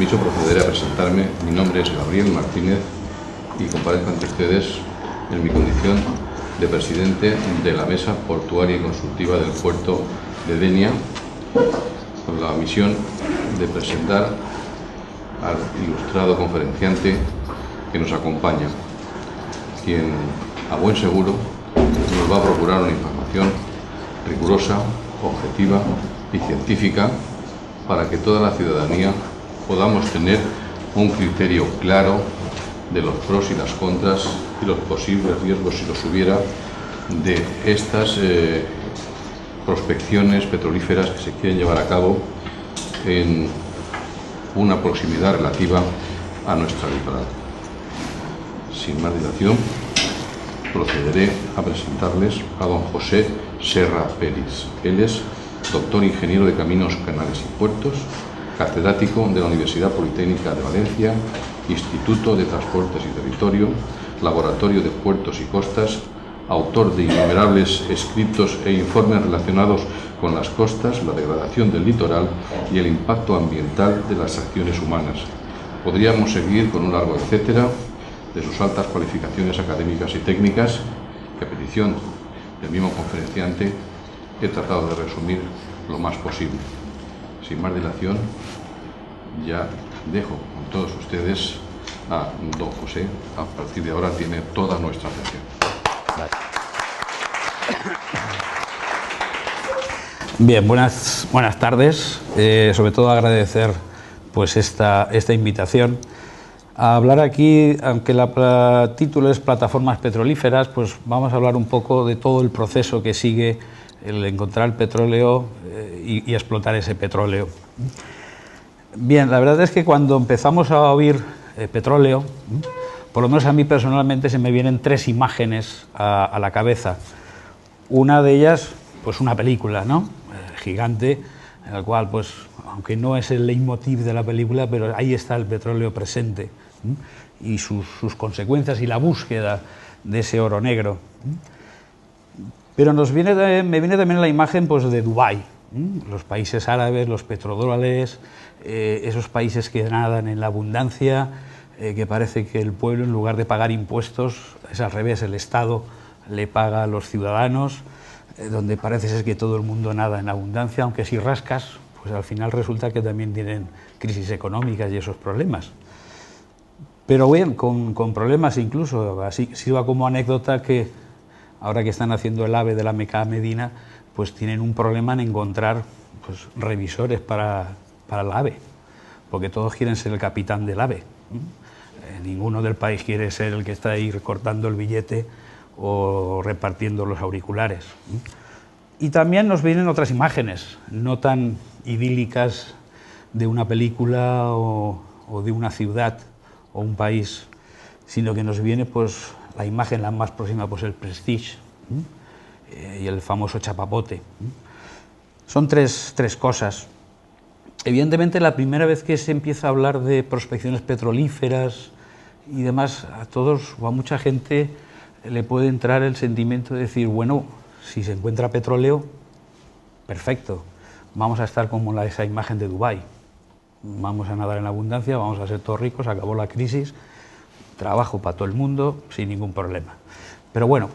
dicho, procederé a presentarme. Mi nombre es Gabriel Martínez y comparezco ante ustedes en mi condición de presidente de la Mesa Portuaria y Consultiva del Puerto de Denia, con la misión de presentar al ilustrado conferenciante que nos acompaña, quien a buen seguro nos va a procurar una información rigurosa, objetiva y científica para que toda la ciudadanía podamos tener un criterio claro de los pros y las contras y los posibles riesgos, si los hubiera, de estas prospecciones petrolíferas que se quieren llevar a cabo en una proximidad relativa a nuestra litoral. Sin más dilación, procederé a presentarles a don José Serra Peris. Él es doctor ingeniero de Caminos, Canales y Puertos, catedrático de la Universidad Politécnica de Valencia, Instituto de Transportes y Territorio, Laboratorio de Puertos y Costas, autor de innumerables escritos e informes relacionados con las costas, la degradación del litoral y el impacto ambiental de las acciones humanas. Podríamos seguir con un largo etcétera de sus altas cualificaciones académicas y técnicas, que a petición del mismo conferenciante he tratado de resumir lo más posible. Sin más dilación, ya dejo con todos ustedes a don José. A partir de ahora tiene toda nuestra atención. Bien, buenas tardes. Sobre todo agradecer pues esta invitación a hablar aquí, aunque el título es Plataformas Petrolíferas, pues vamos a hablar un poco de todo el proceso que sigue el encontrar el petróleo y explotar ese petróleo. Bien, la verdad es que cuando empezamos a oír petróleo, por lo menos a mí personalmente se me vienen tres imágenes a la cabeza. Una de ellas, pues una película, ¿no? Gigante, en la cual, pues, aunque no es el leitmotiv de la película, pero ahí está el petróleo presente y sus consecuencias y la búsqueda de ese oro negro. Pero me viene también la imagen, pues, de Dubái, los países árabes, los petrodólares, esos países que nadan en la abundancia, que parece que el pueblo, en lugar de pagar impuestos, es al revés, el Estado le paga a los ciudadanos, donde parece ser que todo el mundo nada en abundancia, aunque si rascas, pues al final resulta que también tienen crisis económicas y esos problemas. Pero bien, con problemas incluso, así sirva como anécdota que ahora que están haciendo el AVE de la Meca a Medina, pues tienen un problema en encontrar, pues, revisores para el AVE, porque todos quieren ser el capitán del AVE. Ninguno del país quiere ser el que está ahí recortando el billete o repartiendo los auriculares. Y también nos vienen otras imágenes, no tan idílicas, de una película o de una ciudad o un país, sino que nos viene, pues, la imagen la más próxima, pues el Prestige y el famoso chapapote. Son tres cosas. Evidentemente, la primera vez que se empieza a hablar de prospecciones petrolíferas y demás, a todos o a mucha gente le puede entrar el sentimiento de decir, bueno, si se encuentra petróleo, perfecto, vamos a estar como esa imagen de Dubái, vamos a nadar en abundancia, vamos a ser todos ricos, acabó la crisis, trabajo para todo el mundo sin ningún problema. Pero bueno,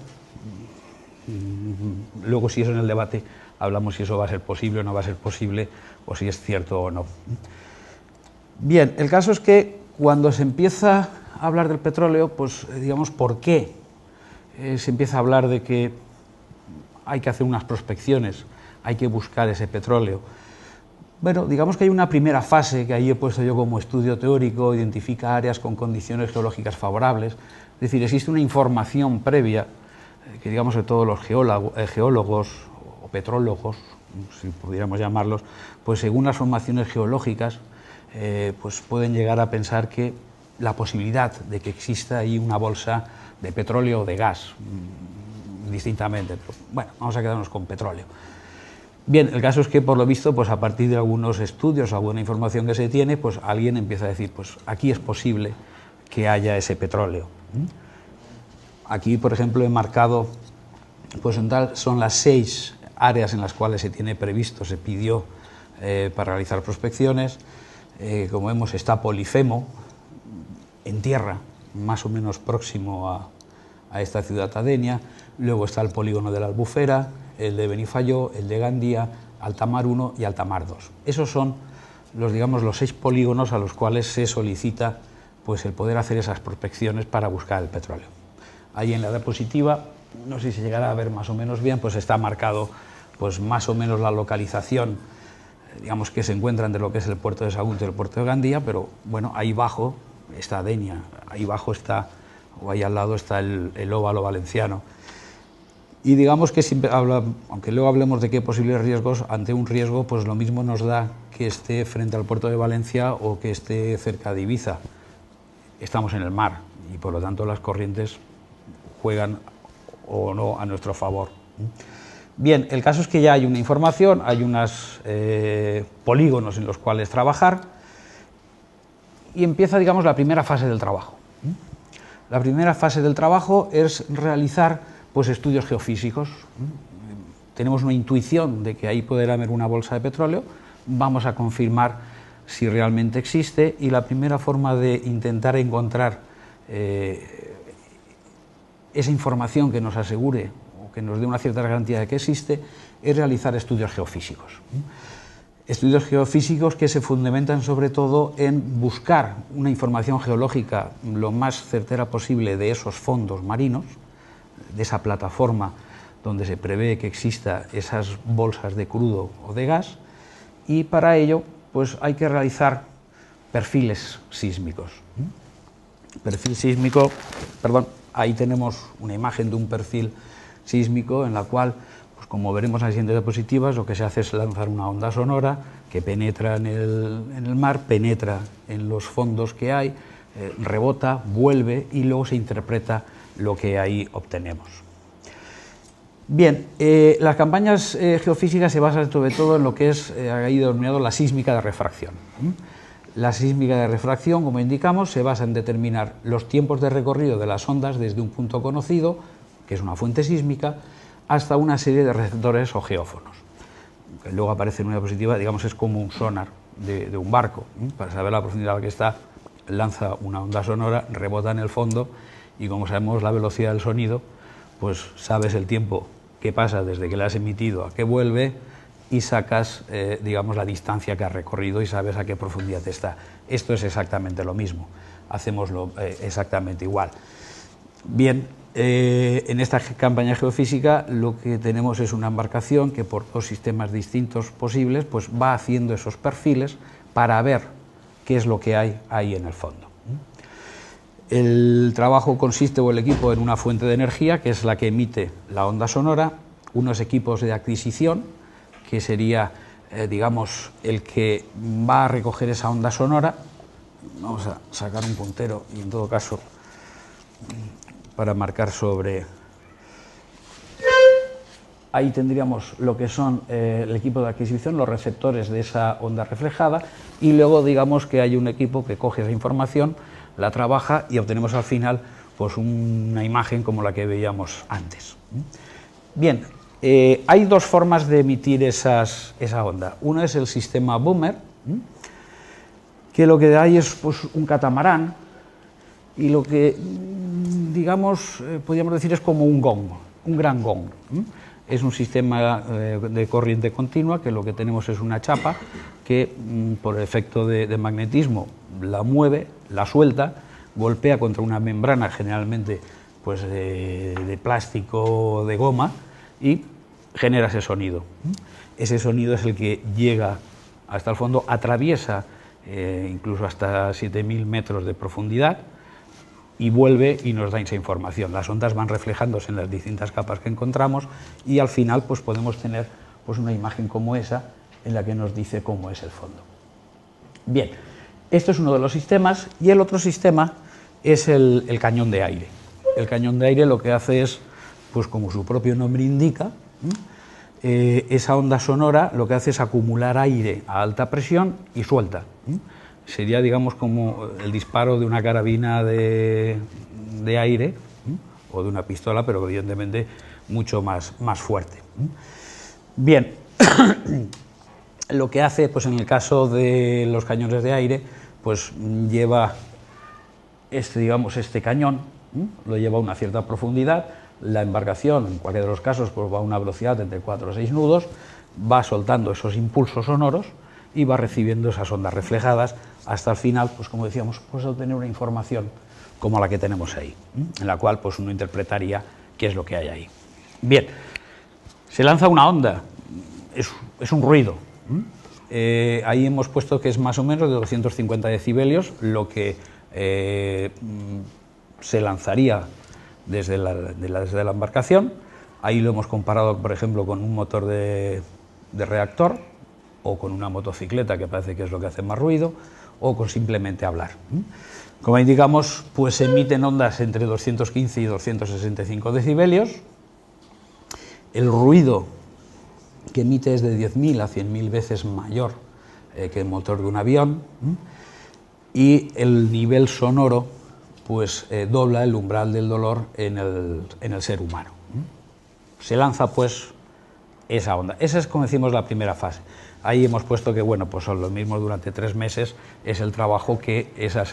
luego, si eso en el debate hablamos si eso va a ser posible o no va a ser posible, o si es cierto o no. Bien, el caso es que cuando se empieza a hablar del petróleo, pues digamos, ¿por qué se empieza a hablar de que hay que hacer unas prospecciones, hay que buscar ese petróleo? Bueno, digamos que hay una primera fase que ahí he puesto yo como estudio teórico, identifica áreas con condiciones geológicas favorables, es decir, existe una información previa que, digamos, que todos los geólogos o petrólogos, si pudiéramos llamarlos, pues según las formaciones geológicas, pues pueden llegar a pensar que la posibilidad de que exista ahí una bolsa de petróleo o de gas, distintamente, pero bueno, vamos a quedarnos con petróleo. Bien, el caso es que, por lo visto, pues a partir de algunos estudios, alguna información que se tiene, pues alguien empieza a decir, pues aquí es posible que haya ese petróleo. Aquí, por ejemplo, he marcado, pues en tal, son las 6 áreas en las cuales se tiene previsto, se pidió para realizar prospecciones. como vemos, está Polifemo, en tierra, más o menos próximo a esta ciudad Denia. Luego está el polígono de la Albufera, el de Benifayó, el de Gandía, Altamar 1 y Altamar 2. Esos son los 6 polígonos a los cuales se solicita pues, el poder hacer esas prospecciones para buscar el petróleo. Ahí en la diapositiva, no sé si se llegará a ver más o menos bien, pues está marcado pues, más o menos la localización, digamos, que se encuentran de lo que es el puerto de Sagunto y el puerto de Gandía, pero bueno, ahí abajo está Denia, ahí abajo está, o ahí al lado está el óvalo valenciano. Y digamos que siempre aunque luego hablemos de qué posibles riesgos, ante un riesgo pues lo mismo nos da que esté frente al puerto de Valencia o que esté cerca de Ibiza. Estamos en el mar y por lo tanto las corrientes juegan o no a nuestro favor. Bien, el caso es que ya hay una información, hay unos polígonos en los cuales trabajar y empieza, digamos, la primera fase del trabajo. La primera fase del trabajo es realizar pues, estudios geofísicos. Tenemos una intuición de que ahí podrá haber una bolsa de petróleo, vamos a confirmar si realmente existe y la primera forma de intentar encontrar esa información que nos asegure o que nos dé una cierta garantía de que existe es realizar estudios geofísicos. Estudios geofísicos que se fundamentan sobre todo en buscar una información geológica lo más certera posible de esos fondos marinos, de esa plataforma donde se prevé que exista esas bolsas de crudo o de gas, y para ello pues hay que realizar perfiles sísmicos. Perfil sísmico, perdón, ahí tenemos una imagen de un perfil sísmico en la cual, pues como veremos en las siguientes diapositivas, lo que se hace es lanzar una onda sonora que penetra en el mar, penetra en los fondos que hay, rebota, vuelve y luego se interpreta lo que ahí obtenemos. Bien, las campañas geofísicas se basan sobre todo en lo que es ahí denominado la sísmica de refracción. La sísmica de refracción, como indicamos, se basa en determinar los tiempos de recorrido de las ondas desde un punto conocido, que es una fuente sísmica, hasta una serie de receptores o geófonos. Que luego aparece en una diapositiva, digamos, es como un sonar de un barco. Para saber la profundidad a la que está, lanza una onda sonora, rebota en el fondo y como sabemos la velocidad del sonido, pues sabes el tiempo que pasa desde que la has emitido a que vuelve y sacas, digamos, la distancia que ha recorrido y sabes a qué profundidad está. Esto es exactamente lo mismo, hacemoslo exactamente igual. Bien, en esta campaña geofísica lo que tenemos es una embarcación que por 2 sistemas distintos posibles pues va haciendo esos perfiles para ver qué es lo que hay ahí en el fondo. El trabajo consiste, o el equipo, en una fuente de energía que es la que emite la onda sonora, unos equipos de adquisición que sería, digamos, el que va a recoger esa onda sonora. Vamos a sacar un puntero y en todo caso para marcar sobre... Ahí tendríamos lo que son el equipo de adquisición, los receptores de esa onda reflejada, y luego digamos que hay un equipo que coge esa información, la trabaja y obtenemos al final pues una imagen como la que veíamos antes. Bien, hay 2 formas de emitir esa onda. Una es el sistema Boomer, que lo que hay es pues, un catamarán, y lo que, digamos, podríamos decir es como un gong, un gran gong. Es un sistema de corriente continua, que lo que tenemos es una chapa que por efecto de magnetismo la mueve, la suelta, golpea contra una membrana generalmente pues, de plástico o de goma y genera ese sonido. Ese sonido es el que llega hasta el fondo, atraviesa incluso hasta 7.000 metros de profundidad y vuelve y nos da esa información. Las ondas van reflejándose en las distintas capas que encontramos y al final pues, podemos tener pues, una imagen como esa en la que nos dice cómo es el fondo. Bien, esto es uno de los sistemas y el otro sistema es el cañón de aire. El cañón de aire lo que hace es, pues como su propio nombre indica, esa onda sonora lo que hace es acumular aire a alta presión y suelta. Sería, digamos, como el disparo de una carabina de aire o de una pistola, pero evidentemente mucho más fuerte. Bien, lo que hace, pues en el caso de los cañones de aire, pues lleva este cañón, lo lleva a una cierta profundidad, la embarcación, en cualquiera de los casos, pues va a una velocidad entre 4 o 6 nudos, va soltando esos impulsos sonoros y va recibiendo esas ondas reflejadas hasta el final, pues como decíamos, pues obtener una información como la que tenemos ahí, en la cual pues uno interpretaría qué es lo que hay ahí. Bien, se lanza una onda, es un ruido. Ahí hemos puesto que es más o menos de 250 decibelios lo que se lanzaría desde la embarcación. Ahí lo hemos comparado, por ejemplo, con un motor de reactor, o con una motocicleta, que parece que es lo que hace más ruido, o con simplemente hablar. Como indicamos, pues se emiten ondas entre 215 y 265 decibelios. El ruido que emite es de 10.000 a 100.000 veces mayor que el motor de un avión, y el nivel sonoro pues dobla el umbral del dolor en el ser humano. Se lanza pues esa onda. Esa es, como decimos, la primera fase. Ahí hemos puesto que, bueno, pues son los mismos durante 3 meses, es el trabajo que esa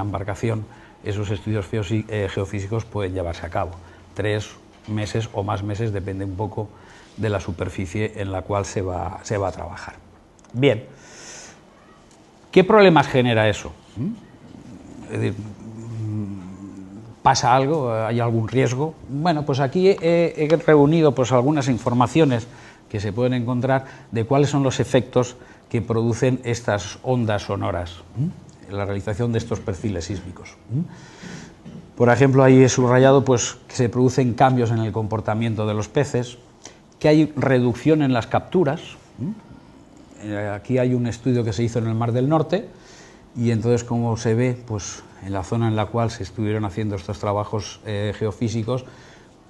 embarcación, esos estudios geofísicos pueden llevarse a cabo. 3 meses o más meses, depende un poco de la superficie en la cual se va a trabajar. Bien, ¿qué problemas genera eso? Es decir, ¿pasa algo? ¿Hay algún riesgo? Bueno, pues aquí he reunido pues algunas informaciones que se pueden encontrar de cuáles son los efectos que producen estas ondas sonoras en la realización de estos perfiles sísmicos. Por ejemplo, ahí he subrayado pues, que se producen cambios en el comportamiento de los peces, que hay reducción en las capturas. Aquí hay un estudio que se hizo en el Mar del Norte, y entonces, como se ve, pues en la zona en la cual se estuvieron haciendo estos trabajos geofísicos,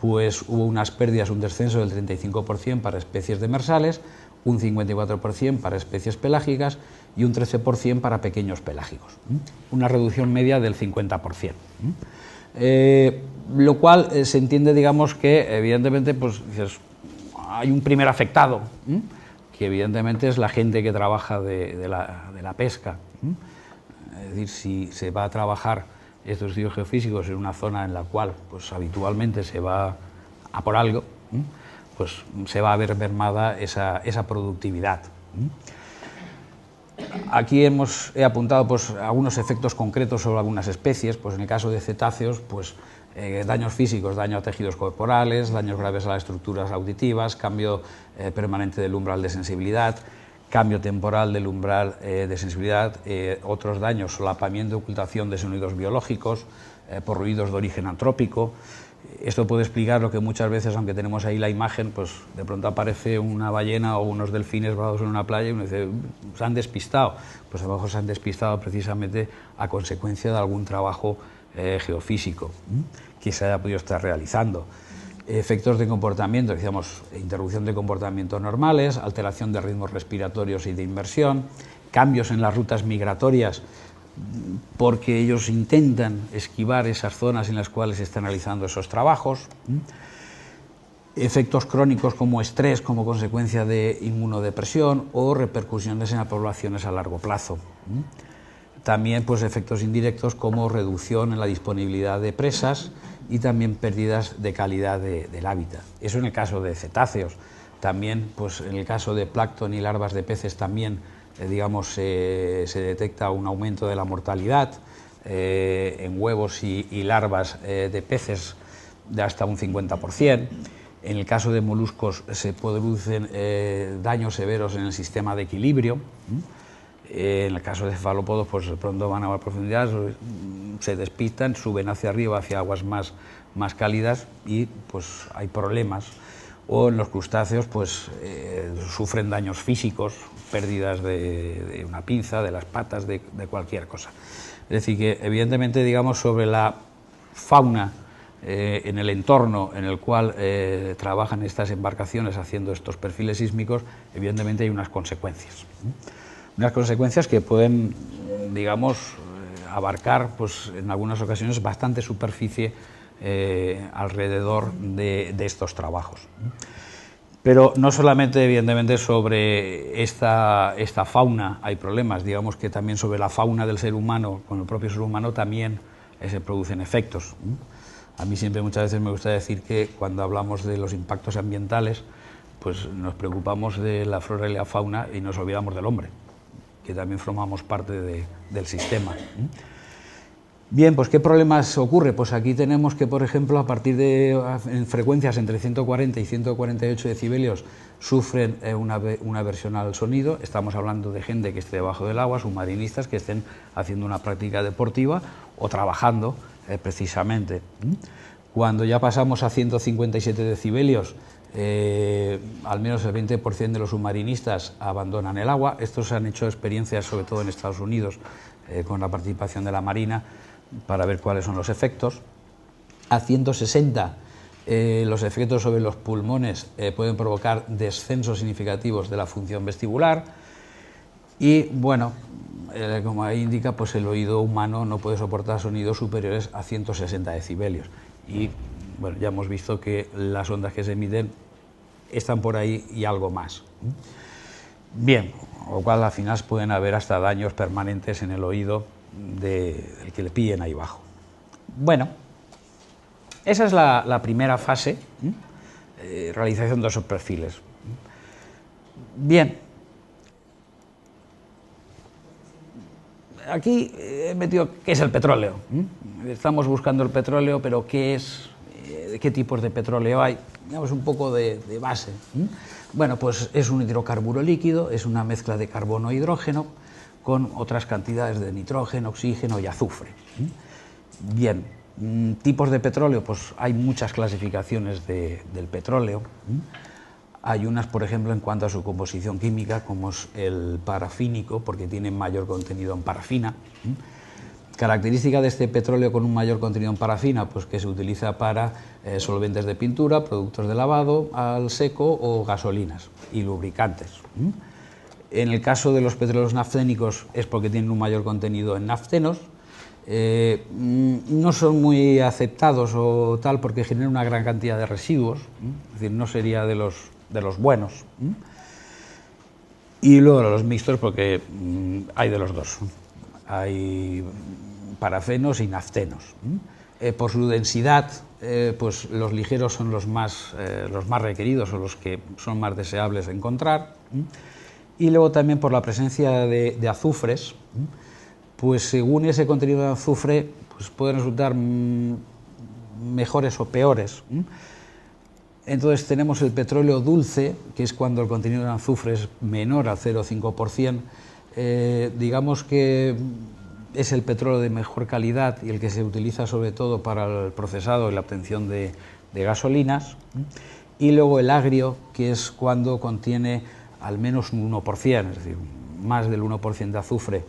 pues hubo unas pérdidas, un descenso del 35% para especies demersales, un 54% para especies pelágicas y un 13% para pequeños pelágicos. Una reducción media del 50%. Lo cual se entiende, digamos, que evidentemente pues, hay un primer afectado, que evidentemente es la gente que trabaja de la pesca. Es decir, si se va a trabajar estos estudios geofísicos en una zona en la cual pues, habitualmente se va a por algo, pues se va a ver mermada esa productividad. Aquí he apuntado pues, algunos efectos concretos sobre algunas especies. Pues en el caso de cetáceos, pues, daños físicos, daño a tejidos corporales, daños graves a las estructuras auditivas, cambio permanente del umbral de sensibilidad, cambio temporal del umbral de sensibilidad, otros daños, solapamiento y ocultación de sonidos biológicos por ruidos de origen antrópico. Esto puede explicar lo que muchas veces, aunque tenemos ahí la imagen, pues de pronto aparece una ballena o unos delfines varados en una playa y uno dice, se han despistado. Pues a lo mejor se han despistado precisamente a consecuencia de algún trabajo geofísico que se haya podido estar realizando. Efectos de comportamiento, decíamos, interrupción de comportamientos normales, alteración de ritmos respiratorios y de inmersión, cambios en las rutas migratorias, porque ellos intentan esquivar esas zonas en las cuales se están realizando esos trabajos, efectos crónicos como estrés como consecuencia de inmunodepresión o repercusiones en las poblaciones a largo plazo. También pues, efectos indirectos como reducción en la disponibilidad de presas y también pérdidas de calidad del hábitat. Eso en el caso de cetáceos. También pues, en el caso de plancton y larvas de peces también digamos, se detecta un aumento de la mortalidad en huevos y larvas de peces de hasta un 50%. En el caso de moluscos se producen daños severos en el sistema de equilibrio. En el caso de cefalópodos, pues de pronto van a la profundidad, se despistan, suben hacia arriba, hacia aguas más cálidas y pues hay problemas. O en los crustáceos, pues sufren daños físicos, pérdidas de una pinza, de las patas, de cualquier cosa. Es decir, que evidentemente, digamos, sobre la fauna en el entorno en el cual trabajan estas embarcaciones haciendo estos perfiles sísmicos, evidentemente hay unas consecuencias. Unas consecuencias que pueden, digamos, abarcar, pues, en algunas ocasiones, bastante superficie alrededor de estos trabajos. Pero no solamente, evidentemente, sobre esta fauna hay problemas, digamos que también sobre la fauna del ser humano, con el propio ser humano, también se producen efectos. A mí siempre muchas veces me gusta decir que cuando hablamos de los impactos ambientales, pues nos preocupamos de la flora y la fauna y nos olvidamos del hombre, que también formamos parte del sistema. Bien, pues ¿qué problemas ocurre? Pues aquí tenemos que, por ejemplo, a partir de frecuencias entre 140 y 148 decibelios sufren una aversión al sonido. Estamos hablando de gente que esté debajo del agua, submarinistas que estén haciendo una práctica deportiva o trabajando precisamente. Cuando ya pasamos a 157 decibelios, al menos el 20% de los submarinistas abandonan el agua. Estos han hecho experiencias, sobre todo en Estados Unidos, con la participación de la Marina, para ver cuáles son los efectos. A 160 los efectos sobre los pulmones pueden provocar descensos significativos de la función vestibular y, bueno, como ahí indica, pues el oído humano no puede soportar sonidos superiores a 160 decibelios y, bueno, ya hemos visto que las ondas que se emiten están por ahí y algo más. Bien, con lo cual al final pueden haber hasta daños permanentes en el oído del que le pillen ahí abajo. Bueno, esa es la primera fase, realización de esos perfiles. Bien, aquí he metido qué es el petróleo. Estamos buscando el petróleo, pero ¿qué es? ¿Qué tipos de petróleo hay? Digamos un poco de base. Bueno, pues es un hidrocarburo líquido, es una mezcla de carbono e hidrógeno, con otras cantidades de nitrógeno, oxígeno y azufre. Bien, tipos de petróleo, pues hay muchas clasificaciones del petróleo. Hay unas, por ejemplo, en cuanto a su composición química, como es el parafínico, porque tiene mayor contenido en parafina. Característica de este petróleo con un mayor contenido en parafina, pues que se utiliza para solventes de pintura, productos de lavado al seco o gasolinas y lubricantes. En el caso de los petróleos nafténicos es porque tienen un mayor contenido en naftenos. No son muy aceptados o tal porque generan una gran cantidad de residuos, es decir, no sería de los buenos. Y luego los mixtos porque hay de los dos, hay parafenos y naftenos. Por su densidad, pues los ligeros son los más requeridos o los que son más deseables de encontrar. Y luego también por la presencia de azufres, pues según ese contenido de azufre, pues pueden resultar mejores o peores. Entonces tenemos el petróleo dulce, que es cuando el contenido de azufre es menor al 0,5%. Digamos que es el petróleo de mejor calidad y el que se utiliza sobre todo para el procesado y la obtención de gasolinas. Y luego el agrio, que es cuando contiene al menos un 1%, es decir, más del 1% de azufre,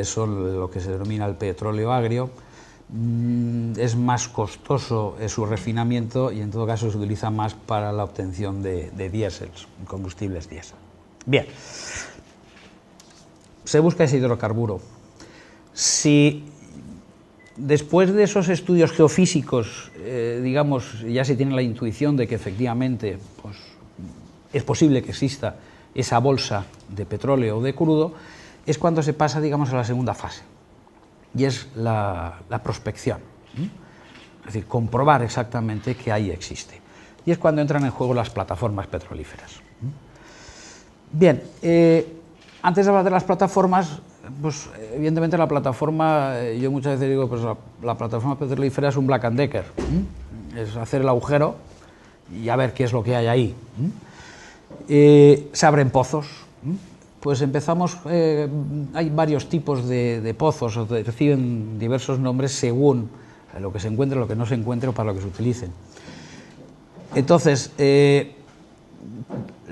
son lo que se denomina el petróleo agrio. Es más costoso su refinamiento y en todo caso se utiliza más para la obtención de diésels, combustibles diésel. Bien, se busca ese hidrocarburo. Si después de esos estudios geofísicos, digamos, ya se tiene la intuición de que efectivamente pues, es posible que exista esa bolsa de petróleo o de crudo, es cuando se pasa, digamos, a la segunda fase, y es la prospección, es decir, comprobar exactamente que ahí existe. Y es cuando entran en juego las plataformas petrolíferas. Bien, antes de hablar de las plataformas, pues evidentemente la plataforma, yo muchas veces digo, pues la plataforma petrolífera es un Black and Decker, es hacer el agujero y a ver qué es lo que hay ahí. Se abren pozos, pues empezamos, hay varios tipos de pozos, reciben diversos nombres según lo que se encuentre, lo que no se encuentre o para lo que se utilicen. Entonces, el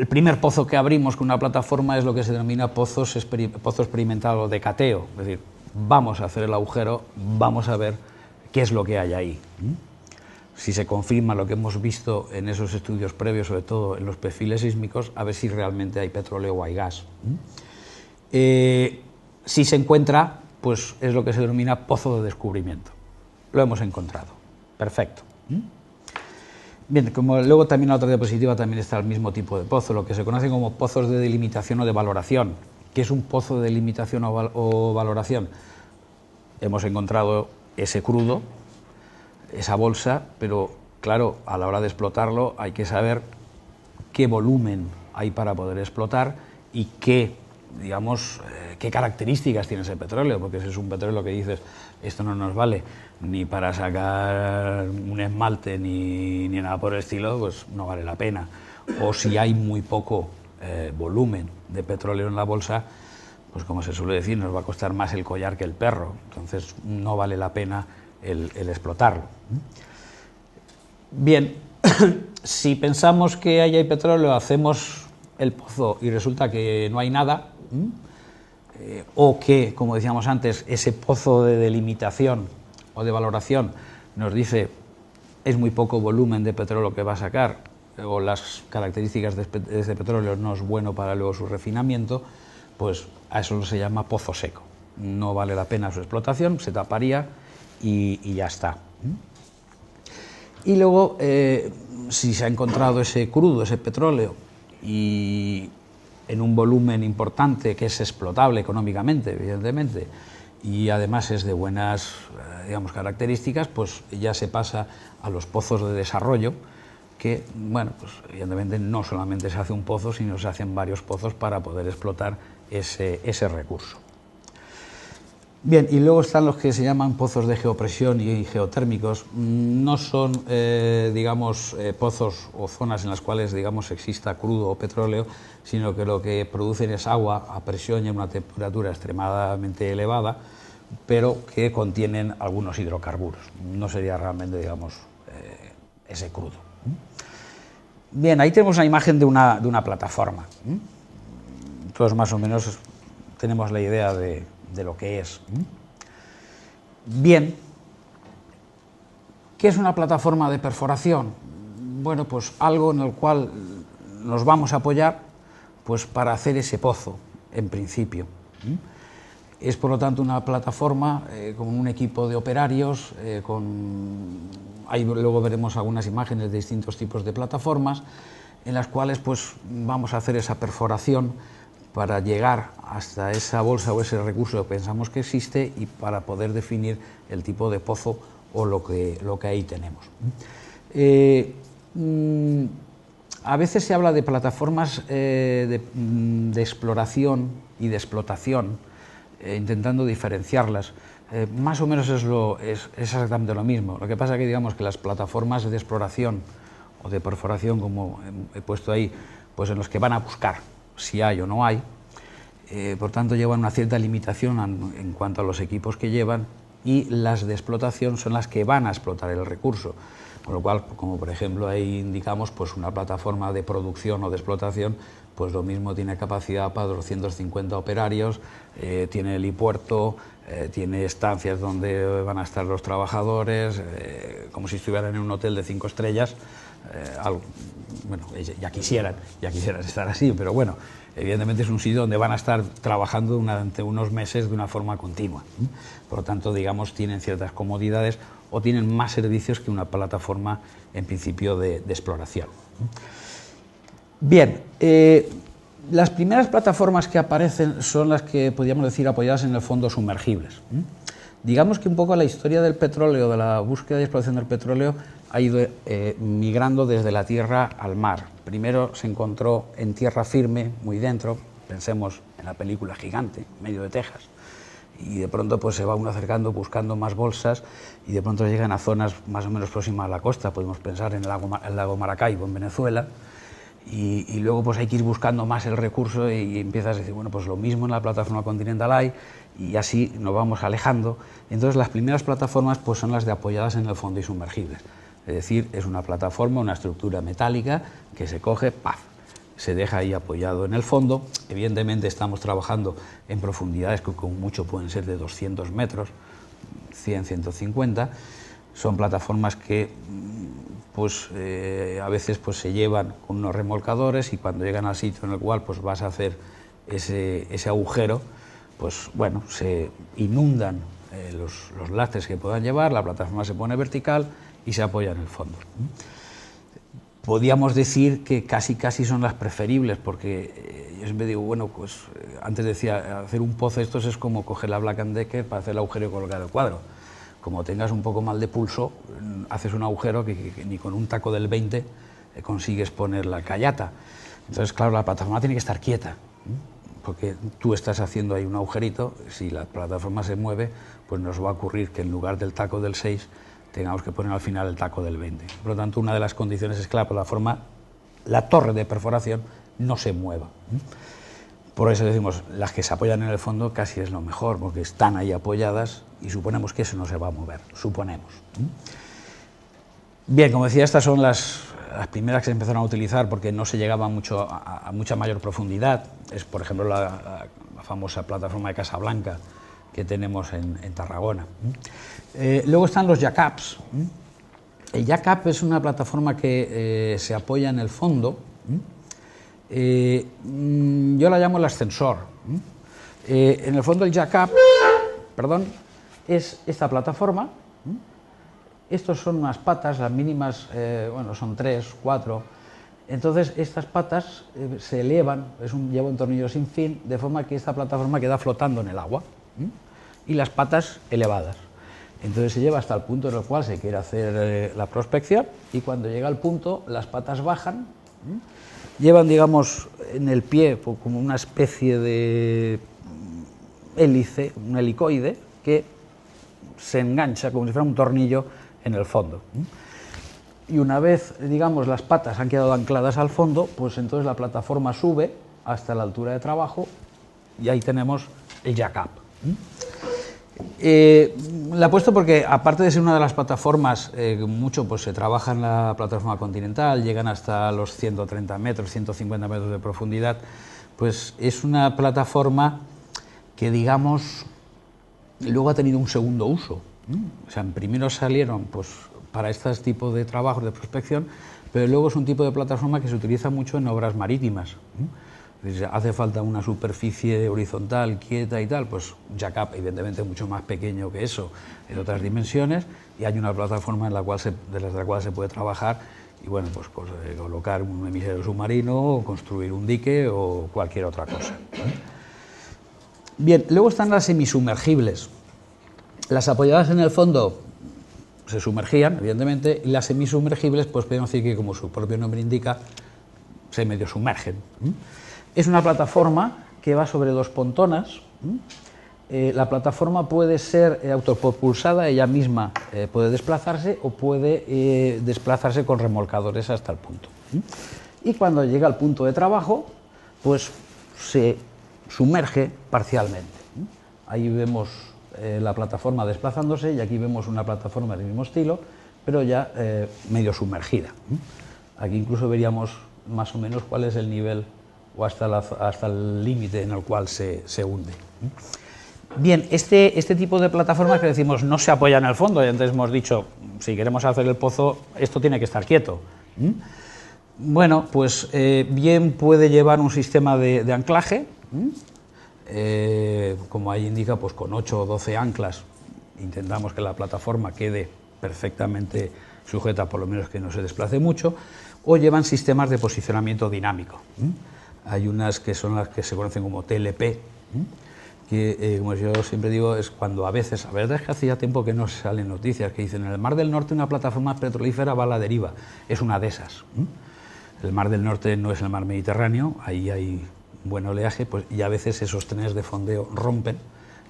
primer pozo que abrimos con una plataforma es lo que se denomina pozo experimental o de cateo, es decir, vamos a hacer el agujero, vamos a ver qué es lo que hay ahí. Si se confirma lo que hemos visto en esos estudios previos, sobre todo en los perfiles sísmicos, a ver si realmente hay petróleo o hay gas. Si se encuentra, pues es lo que se denomina pozo de descubrimiento. Lo hemos encontrado. Perfecto. Bien, como luego también en la otra diapositiva también está el mismo tipo de pozo, lo que se conoce como pozos de delimitación o de valoración. ¿Qué es un pozo de delimitación o valoración? Hemos encontrado ese crudo, esa bolsa, pero claro, a la hora de explotarlo hay que saber qué volumen hay para poder explotar y qué, digamos, qué características tiene ese petróleo, porque si es un petróleo que dices, esto no nos vale ni para sacar un esmalte ni nada por el estilo, pues no vale la pena. O si hay muy poco volumen de petróleo en la bolsa, pues como se suele decir, nos va a costar más el collar que el perro, entonces no vale la pena el explotarlo. Bien, si pensamos que ahí hay petróleo, hacemos el pozo y resulta que no hay nada, o que, como decíamos antes, ese pozo de delimitación o de valoración nos dice es muy poco volumen de petróleo que va a sacar, o las características de este petróleo no es bueno para luego su refinamiento, pues a eso se llama pozo seco. No vale la pena su explotación, se taparía y ya está. Y luego, si se ha encontrado ese crudo, ese petróleo, y en un volumen importante que es explotable económicamente, evidentemente, y además es de buenas, digamos, características, pues ya se pasa a los pozos de desarrollo, que, bueno, pues evidentemente no solamente se hace un pozo, sino se hacen varios pozos para poder explotar ese recurso. Bien, y luego están los que se llaman pozos de geopresión y geotérmicos. No son, digamos, pozos o zonas en las cuales, digamos, exista crudo o petróleo, sino que lo que producen es agua a presión y a una temperatura extremadamente elevada, pero que contienen algunos hidrocarburos. No sería realmente, digamos, ese crudo. Bien, ahí tenemos una imagen de una plataforma. Todos más o menos tenemos la idea de lo que es. Bien, ¿qué es una plataforma de perforación? Bueno, pues algo en el cual nos vamos a apoyar pues para hacer ese pozo, en principio. Es, por lo tanto, una plataforma con un equipo de operarios, ahí luego veremos algunas imágenes de distintos tipos de plataformas, en las cuales pues vamos a hacer esa perforación para llegar hasta esa bolsa o ese recurso que pensamos que existe y para poder definir el tipo de pozo o lo que ahí tenemos. A veces se habla de plataformas de exploración y de explotación, intentando diferenciarlas. Más o menos es exactamente lo mismo. Lo que pasa es que, digamos, que las plataformas de exploración o de perforación, como he puesto ahí, pues en los que van a buscar si hay o no hay, por tanto llevan una cierta limitación en cuanto a los equipos que llevan, y las de explotación son las que van a explotar el recurso, con lo cual, como por ejemplo ahí indicamos, pues una plataforma de producción o de explotación, pues lo mismo tiene capacidad para 250 operarios, tiene helipuerto, tiene estancias donde van a estar los trabajadores, como si estuvieran en un hotel de 5 estrellas, bueno, ya quisieran estar así, pero bueno, evidentemente es un sitio donde van a estar trabajando durante unos meses de una forma continua. Por lo tanto, digamos, tienen ciertas comodidades o tienen más servicios que una plataforma, en principio, de exploración. Bien, las primeras plataformas que aparecen son las que, podríamos decir, apoyadas en el fondo sumergibles. Digamos que un poco la historia del petróleo, de la búsqueda y exploración del petróleo, ha ido migrando desde la tierra al mar. Primero se encontró en tierra firme, muy dentro, pensemos en la película Gigante, en medio de Texas, y de pronto pues se va uno acercando buscando más bolsas y de pronto llegan a zonas más o menos próximas a la costa. Podemos pensar en el lago Maracaibo, en Venezuela, y luego pues hay que ir buscando más el recurso y empiezas a decir, bueno, pues lo mismo en la plataforma continental hay, y así nos vamos alejando. Entonces las primeras plataformas pues son las de apoyadas en el fondo y sumergibles. Es decir, es una plataforma, una estructura metálica que se coge, ¡paf!, se deja ahí apoyado en el fondo. Evidentemente estamos trabajando en profundidades que con mucho pueden ser de 200 metros, 100, 150. Son plataformas que pues, a veces pues, se llevan con unos remolcadores, y cuando llegan al sitio en el cual pues, vas a hacer ese agujero, pues bueno, se inundan los lastres que puedan llevar, la plataforma se pone vertical y se apoya en el fondo. podíamos decir que casi son las preferibles, porque yo siempre digo, bueno, pues antes decía, hacer un pozo estos es como coger la Black & Decker para hacer el agujero y colocar el cuadro. Como tengas un poco mal de pulso, haces un agujero que ni con un taco del 20 consigues poner la callata. Entonces, claro, la plataforma tiene que estar quieta, porque tú estás haciendo ahí un agujerito, si la plataforma se mueve, pues nos va a ocurrir que en lugar del taco del 6 tengamos que poner al final el taco del 20. Por lo tanto, una de las condiciones es que la plataforma, la torre de perforación, no se mueva. Por eso decimos, las que se apoyan en el fondo casi es lo mejor, porque están ahí apoyadas y suponemos que eso no se va a mover, suponemos. Bien, como decía, estas son las primeras que se empezaron a utilizar porque no se llegaba a mucha mayor profundidad. Es, por ejemplo, la famosa plataforma de Casablanca que tenemos en Tarragona. Luego están los jack-ups. El jack-up es una plataforma que se apoya en el fondo. Yo la llamo el ascensor. En el fondo el jack-up, es esta plataforma. Estos son unas patas, las mínimas, bueno, son 3, 4. Entonces estas patas se elevan, lleva un tornillo sin fin, de forma que esta plataforma queda flotando en el agua. Y las patas elevadas. Entonces se lleva hasta el punto en el cual se quiere hacer la prospección, y cuando llega al punto las patas bajan, llevan, digamos, en el pie como una especie de hélice, un helicoide, que se engancha como si fuera un tornillo en el fondo. Y una vez, digamos, las patas han quedado ancladas al fondo, pues entonces la plataforma sube hasta la altura de trabajo y ahí tenemos el jack-up. La he puesto porque, aparte de ser una de las plataformas, mucho pues se trabaja en la plataforma continental, llegan hasta los 130 metros, 150 metros de profundidad, pues es una plataforma que, digamos, luego ha tenido un segundo uso. O sea, primero salieron pues para este tipo de trabajos de prospección, pero luego es un tipo de plataforma que se utiliza mucho en obras marítimas. Si hace falta una superficie horizontal, quieta y tal, pues jack-up, evidentemente mucho más pequeño que eso, en otras dimensiones, y hay una plataforma de la cual se puede trabajar, y bueno, pues colocar un emisario submarino, o construir un dique o cualquier otra cosa. Bien, luego están las semisumergibles. Las apoyadas en el fondo se sumergían, evidentemente, y las semisumergibles, pues podemos decir que, como su propio nombre indica, se medio sumergen. Es una plataforma que va sobre 2 pontonas. La plataforma puede ser autopropulsada, ella misma puede desplazarse, o puede desplazarse con remolcadores hasta el punto. Y cuando llega al punto de trabajo, pues se sumerge parcialmente. Ahí vemos la plataforma desplazándose, y aquí vemos una plataforma del mismo estilo, pero ya medio sumergida. Aquí incluso veríamos más o menos cuál es el nivel o hasta el límite en el cual se hunde. Bien, este tipo de plataformas que decimos no se apoya en el fondo, y antes hemos dicho, si queremos hacer el pozo, esto tiene que estar quieto. Bueno, pues bien puede llevar un sistema de anclaje, como ahí indica, pues con 8 o 12 anclas intentamos que la plataforma quede perfectamente sujeta, por lo menos que no se desplace mucho, o llevan sistemas de posicionamiento dinámico. Hay unas que son las que se conocen como TLP, que, como yo siempre digo, es cuando a veces, la verdad es que hace ya tiempo que no salen noticias que dicen en el Mar del Norte una plataforma petrolífera va a la deriva. Es una de esas. El Mar del Norte no es el mar Mediterráneo, ahí hay buen oleaje, pues, y a veces esos trenes de fondeo rompen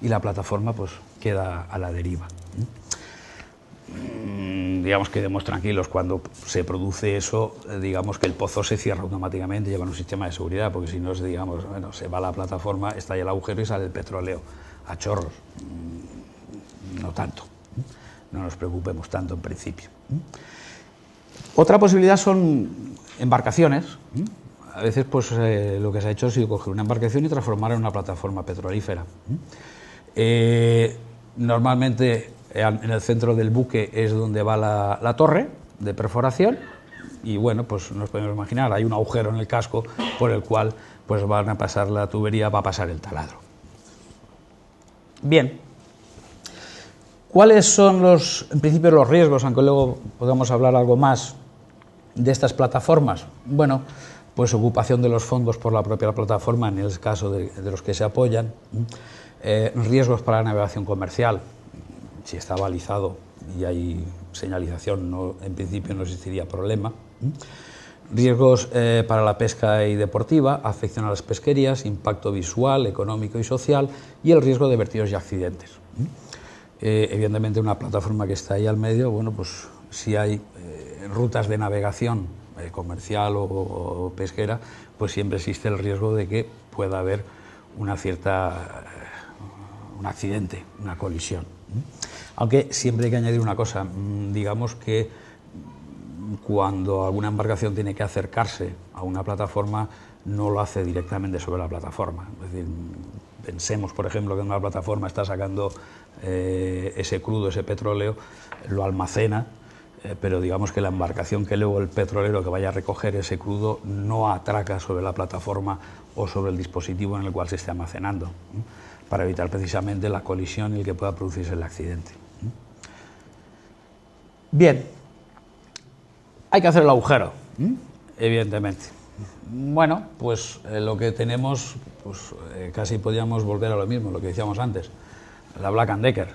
y la plataforma pues queda a la deriva. Digamos, quedemos tranquilos, cuando se produce eso, digamos que el pozo se cierra automáticamente, llevan un sistema de seguridad, porque si no, digamos, bueno, se va la plataforma, estalla el agujero y sale el petróleo a chorros. No tanto, no nos preocupemos tanto en principio. Otra posibilidad son embarcaciones. A veces pues lo que se ha hecho ha sido coger una embarcación y transformarla en una plataforma petrolífera. Normalmente en el centro del buque es donde va la torre de perforación, y bueno, pues nos podemos imaginar, hay un agujero en el casco por el cual pues van a pasar la tubería, va a pasar el taladro. Bien, ¿cuáles son en principio los riesgos, aunque luego podamos hablar algo más? de estas plataformas? Bueno, pues ocupación de los fondos por la propia plataforma en el caso de los que se apoyan, riesgos para la navegación comercial, si está balizado y hay señalización, en principio no existiría problema. Riesgos para la pesca y deportiva, afección a las pesquerías, impacto visual, económico y social, y el riesgo de vertidos y accidentes. Evidentemente una plataforma que está ahí al medio, bueno, pues si hay rutas de navegación comercial o pesquera, pues siempre existe el riesgo de que pueda haber un accidente, una colisión. Aunque siempre hay que añadir una cosa, digamos que cuando alguna embarcación tiene que acercarse a una plataforma, no lo hace directamente sobre la plataforma. Es decir, pensemos, por ejemplo, que una plataforma está sacando ese crudo, ese petróleo, lo almacena, pero digamos que la embarcación que luego el petrolero que vaya a recoger ese crudo no atraca sobre la plataforma o sobre el dispositivo en el cual se esté almacenando, para evitar precisamente la colisión y el que pueda producirse el accidente. Bien, hay que hacer el agujero, evidentemente. Bueno, pues lo que tenemos, pues casi podríamos volver a lo mismo, lo que decíamos antes, la Black & Decker.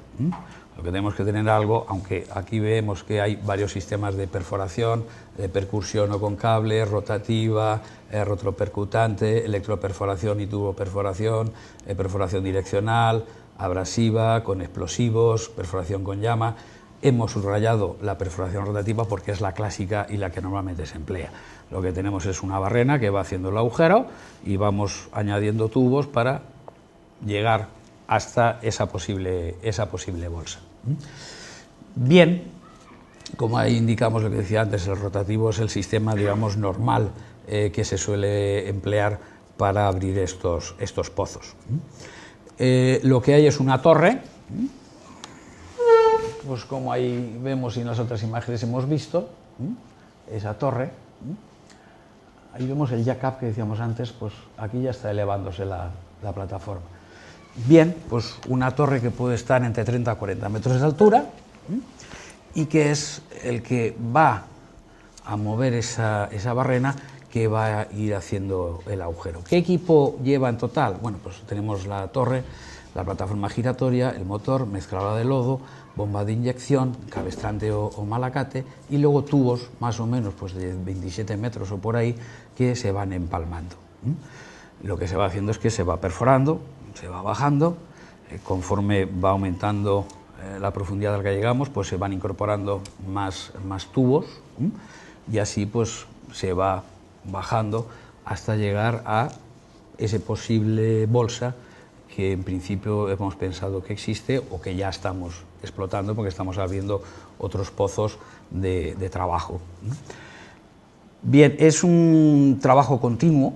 Lo que tenemos que tener algo, aunque aquí vemos que hay varios sistemas de perforación, de percusión o con cable, rotativa, retropercutante, electroperforación y tuboperforación, perforación direccional, abrasiva, con explosivos, perforación con llama. Hemos subrayado la perforación rotativa porque es la clásica y la que normalmente se emplea. Lo que tenemos es una barrena que va haciendo el agujero y vamos añadiendo tubos para llegar hasta esa posible bolsa. Bien, como ahí indicamos lo que decía antes, el rotativo es el sistema, digamos, normal que se suele emplear para abrir estos pozos. Lo que hay es una torre, pues como ahí vemos y en las otras imágenes hemos visto, esa torre. Ahí vemos el jack-up que decíamos antes, pues aquí ya está elevándose la plataforma. Bien, pues una torre que puede estar entre 30 a 40 metros de altura y que es el que va a mover esa barrena que va a ir haciendo el agujero. ¿Qué equipo lleva en total? Bueno, pues tenemos la torre, la plataforma giratoria, el motor, mezcladora de lodo, bomba de inyección, cabestrante o malacate y luego tubos más o menos pues de 27 metros o por ahí que se van empalmando. Lo que se va haciendo es que se va perforando, se va bajando, conforme va aumentando la profundidad a la que llegamos, pues se van incorporando más tubos y así pues se va bajando hasta llegar a ese posible bolsa que en principio hemos pensado que existe o que ya estamos explotando porque estamos abriendo otros pozos de trabajo. Bien, es un trabajo continuo,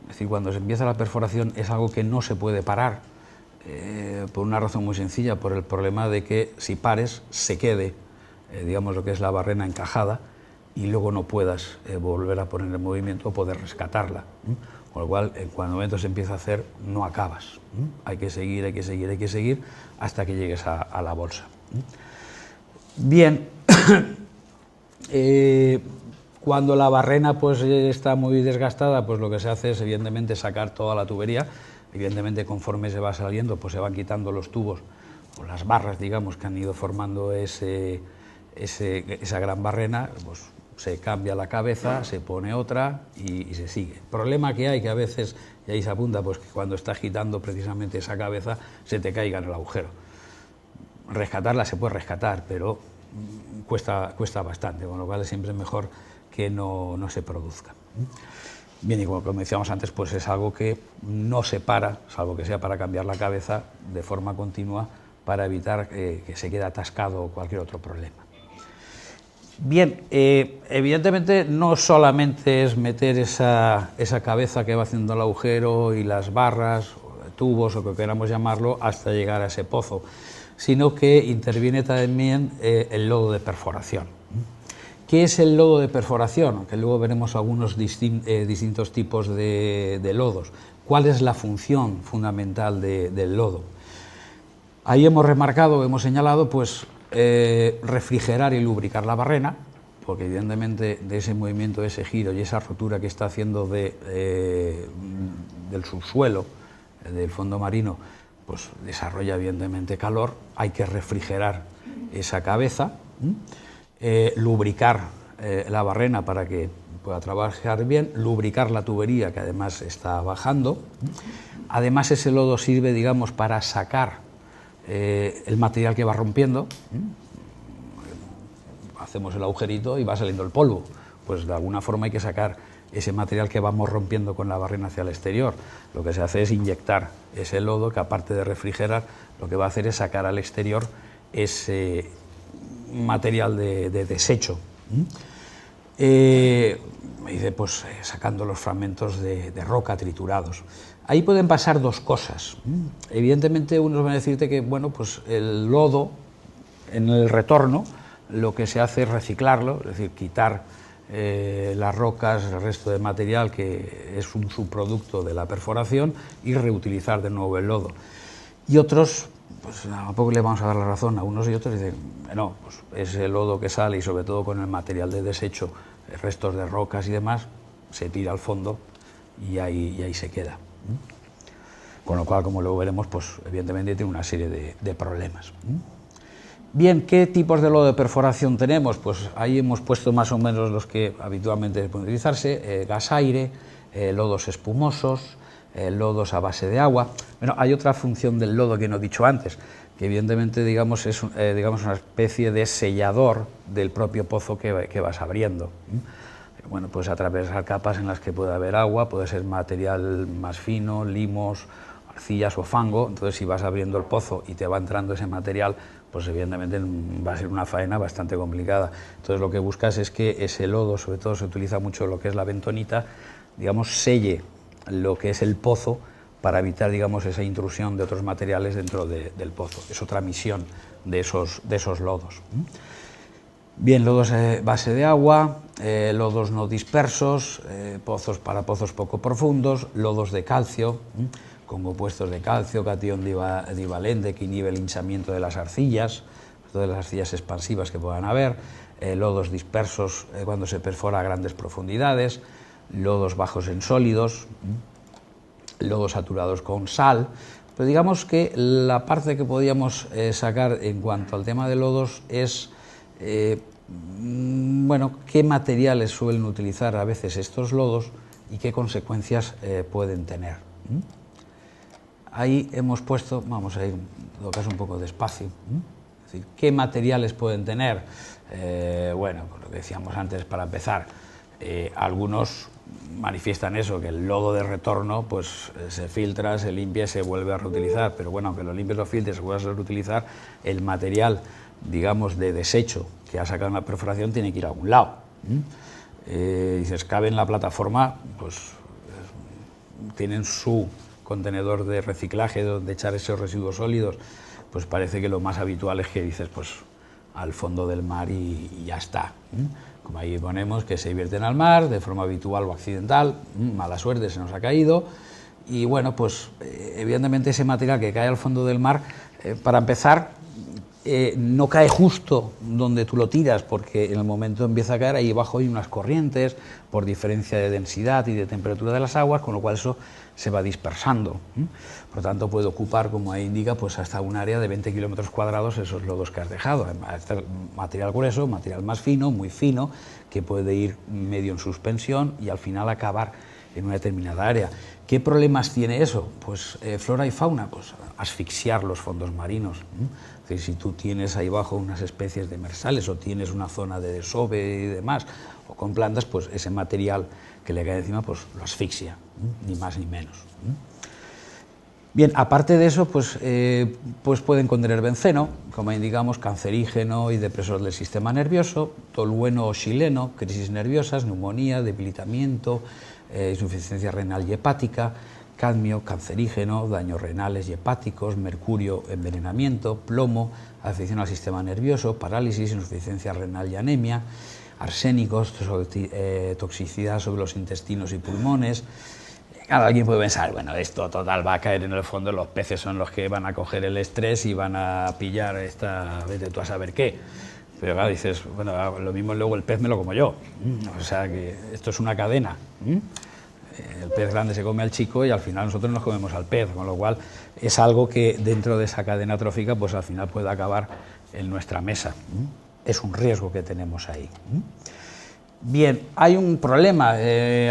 es decir, cuando se empieza la perforación es algo que no se puede parar, por una razón muy sencilla, por el problema de que si pares se quede, digamos, lo que es la barrena encajada y luego no puedas volver a poner en movimiento o poder rescatarla. Con lo cual, cuando el momento se empieza a hacer, no acabas. Hay que seguir, hay que seguir, hay que seguir hasta que llegues a la bolsa. Bien, cuando la barrena pues, está muy desgastada, pues lo que se hace es, evidentemente, sacar toda la tubería. Evidentemente, conforme se va saliendo, pues se van quitando los tubos o las barras, digamos, que han ido formando esa gran barrena, pues se cambia la cabeza, se pone otra y se sigue. El problema que hay, que a veces, y ahí se apunta, pues que cuando estás agitando precisamente esa cabeza, se te caiga en el agujero. Rescatarla se puede rescatar, pero cuesta bastante, con lo cual siempre es mejor que no se produzca. Bien, y como decíamos antes, pues es algo que no se para, salvo que sea para cambiar la cabeza de forma continua para evitar que se quede atascado o cualquier otro problema. Bien, evidentemente no solamente es meter esa cabeza que va haciendo el agujero y las barras, tubos o que queramos llamarlo, hasta llegar a ese pozo, sino que interviene también el lodo de perforación. ¿Qué es el lodo de perforación? Que luego veremos algunos distintos tipos de lodos. ¿Cuál es la función fundamental del lodo? Ahí hemos remarcado, hemos señalado, pues refrigerar y lubricar la barrena, porque evidentemente de ese movimiento, ese giro y esa rotura que está haciendo del subsuelo, del fondo marino, pues desarrolla evidentemente calor, hay que refrigerar esa cabeza, lubricar la barrena para que pueda trabajar bien, lubricar la tubería que además está bajando. Además ese lodo sirve, digamos, para sacar el material que va rompiendo. Hacemos el agujerito y va saliendo el polvo, pues de alguna forma hay que sacar ese material que vamos rompiendo con la barrena hacia el exterior. Lo que se hace es inyectar ese lodo que, aparte de refrigerar, lo que va a hacer es sacar al exterior ese material de desecho. Me dice, pues sacando los fragmentos de roca triturados. Ahí pueden pasar dos cosas. Evidentemente unos van a decirte que, bueno, pues el lodo en el retorno lo que se hace es reciclarlo, es decir, quitar las rocas, el resto de material que es un subproducto de la perforación, y reutilizar de nuevo el lodo. Y otros, pues a poco le vamos a dar la razón a unos y otros, dicen, no, pues ese lodo que sale, y sobre todo con el material de desecho, restos de rocas y demás, se tira al fondo y ahí se queda. Con lo cual, como luego veremos, pues evidentemente tiene una serie de problemas. Bien, ¿qué tipos de lodo de perforación tenemos? Pues ahí hemos puesto más o menos los que habitualmente pueden utilizarse: gas-aire, lodos espumosos, lodos a base de agua. Bueno, hay otra función del lodo que no he dicho antes, que evidentemente, digamos, es una especie de sellador del propio pozo que vas abriendo. Bueno, pues atravesar capas en las que puede haber agua, puede ser material más fino, limos, arcillas o fango. Entonces, si vas abriendo el pozo y te va entrando ese material, pues evidentemente va a ser una faena bastante complicada. Entonces, lo que buscas es que ese lodo, sobre todo se utiliza mucho lo que es la bentonita, digamos, selle lo que es el pozo, para evitar, digamos, esa intrusión de otros materiales dentro del pozo. Es otra misión de esos lodos. Bien, lodos base de agua, lodos no dispersos, pozos para pozos poco profundos, lodos de calcio, con compuestos de calcio, catión divalente, que inhibe el hinchamiento de las arcillas, todas las arcillas expansivas que puedan haber, lodos dispersos cuando se perfora a grandes profundidades, lodos bajos en sólidos, lodos saturados con sal. Pero digamos que la parte que podíamos sacar en cuanto al tema de lodos es, bueno, qué materiales suelen utilizar a veces estos lodos y qué consecuencias pueden tener. Ahí hemos puesto, vamos a ir en todo caso un poco despacio, es decir, qué materiales pueden tener. Bueno, pues lo que decíamos antes, para empezar, algunos manifiestan eso, que el lodo de retorno pues se filtra, se limpia y se vuelve a reutilizar, pero bueno, aunque lo limpies, lo filtres, se vuelve a reutilizar, el material, digamos, de desecho que ha sacado en la perforación tiene que ir a algún lado. Dices, cabe en la plataforma, pues tienen su contenedor de reciclaje donde echar esos residuos sólidos. Pues parece que lo más habitual es que dices, pues al fondo del mar y ya está. Como ahí ponemos, que se vierten al mar de forma habitual o accidental, mala suerte, se nos ha caído. Y bueno, pues evidentemente ese material que cae al fondo del mar, para empezar, no cae justo donde tú lo tiras, porque en el momento empieza a caer, ahí abajo hay unas corrientes por diferencia de densidad y de temperatura de las aguas, con lo cual eso se va dispersando. Por lo tanto, puede ocupar, como ahí indica, pues hasta un área de 20 kilómetros cuadrados esos lodos que has dejado. Material grueso, material más fino, muy fino, que puede ir medio en suspensión y al final acabar en una determinada área. ¿Qué problemas tiene eso? Pues flora y fauna, pues asfixiar los fondos marinos. Es decir, si tú tienes ahí abajo unas especies de demersales o tienes una zona de desove y demás, o con plantas, pues ese material que le cae encima pues lo asfixia, ni más ni menos. Bien, aparte de eso, pues pueden contener benceno, como indicamos, cancerígeno y depresor del sistema nervioso, tolueno o xileno, crisis nerviosas, neumonía, debilitamiento, insuficiencia renal y hepática, cadmio, cancerígeno, daños renales y hepáticos, mercurio, envenenamiento, plomo, afección al sistema nervioso, parálisis, insuficiencia renal y anemia, arsénicos, toxicidad sobre los intestinos y pulmones. Claro, alguien puede pensar, bueno, esto total va a caer en el fondo, los peces son los que van a coger el estrés y van a pillar vete tú a saber qué. Pero claro, dices, bueno, lo mismo luego el pez me lo como yo. O sea que esto es una cadena. El pez grande se come al chico y al final nosotros nos comemos al pez, con lo cual es algo que dentro de esa cadena trófica pues al final puede acabar en nuestra mesa. Es un riesgo que tenemos ahí. Bien, hay un problema.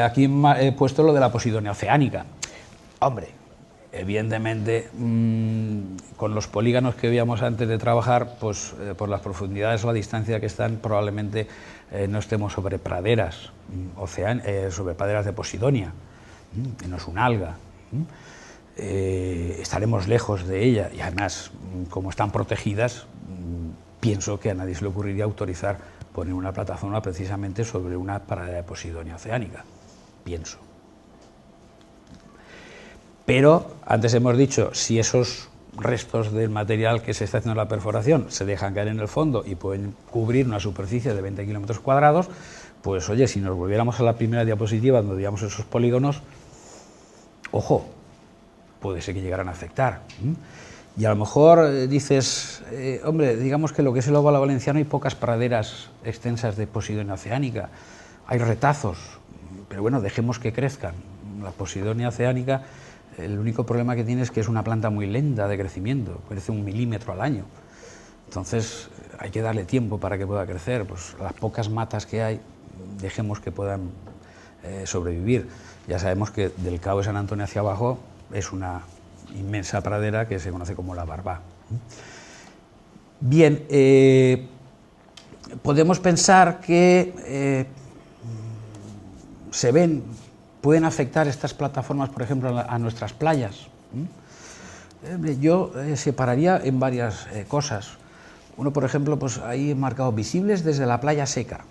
Aquí he puesto lo de la Posidonia oceánica. Hombre, evidentemente, con los polígonos que veíamos antes de trabajar, pues por las profundidades o la distancia que están, probablemente no estemos sobre praderas, sobre praderas de Posidonia, que no es un alga. Estaremos lejos de ella y además, como están protegidas, pienso que a nadie se le ocurriría autorizar poner una plataforma precisamente sobre una pradera de Posidonia oceánica, pienso. Pero, antes hemos dicho, si esos restos del material que se está haciendo la perforación se dejan caer en el fondo y pueden cubrir una superficie de 20 kilómetros cuadrados, pues oye, si nos volviéramos a la primera diapositiva donde veíamos esos polígonos, ojo, puede ser que llegaran a afectar. Y a lo mejor dices, hombre, digamos que lo que es el óvalo valenciano hay pocas praderas extensas de Posidonia oceánica, hay retazos, pero bueno, dejemos que crezcan. La Posidonia oceánica, el único problema que tiene es que es una planta muy lenta de crecimiento, crece 1 milímetro al año. Entonces hay que darle tiempo para que pueda crecer. Pues las pocas matas que hay, dejemos que puedan sobrevivir. Ya sabemos que del Cabo de San Antonio hacia abajo es una inmensa pradera que se conoce como la Barbá. Bien, podemos pensar que pueden afectar estas plataformas, por ejemplo, a nuestras playas. Yo separaría en varias cosas. Uno, por ejemplo, pues hay marcados visibles desde la playa seca.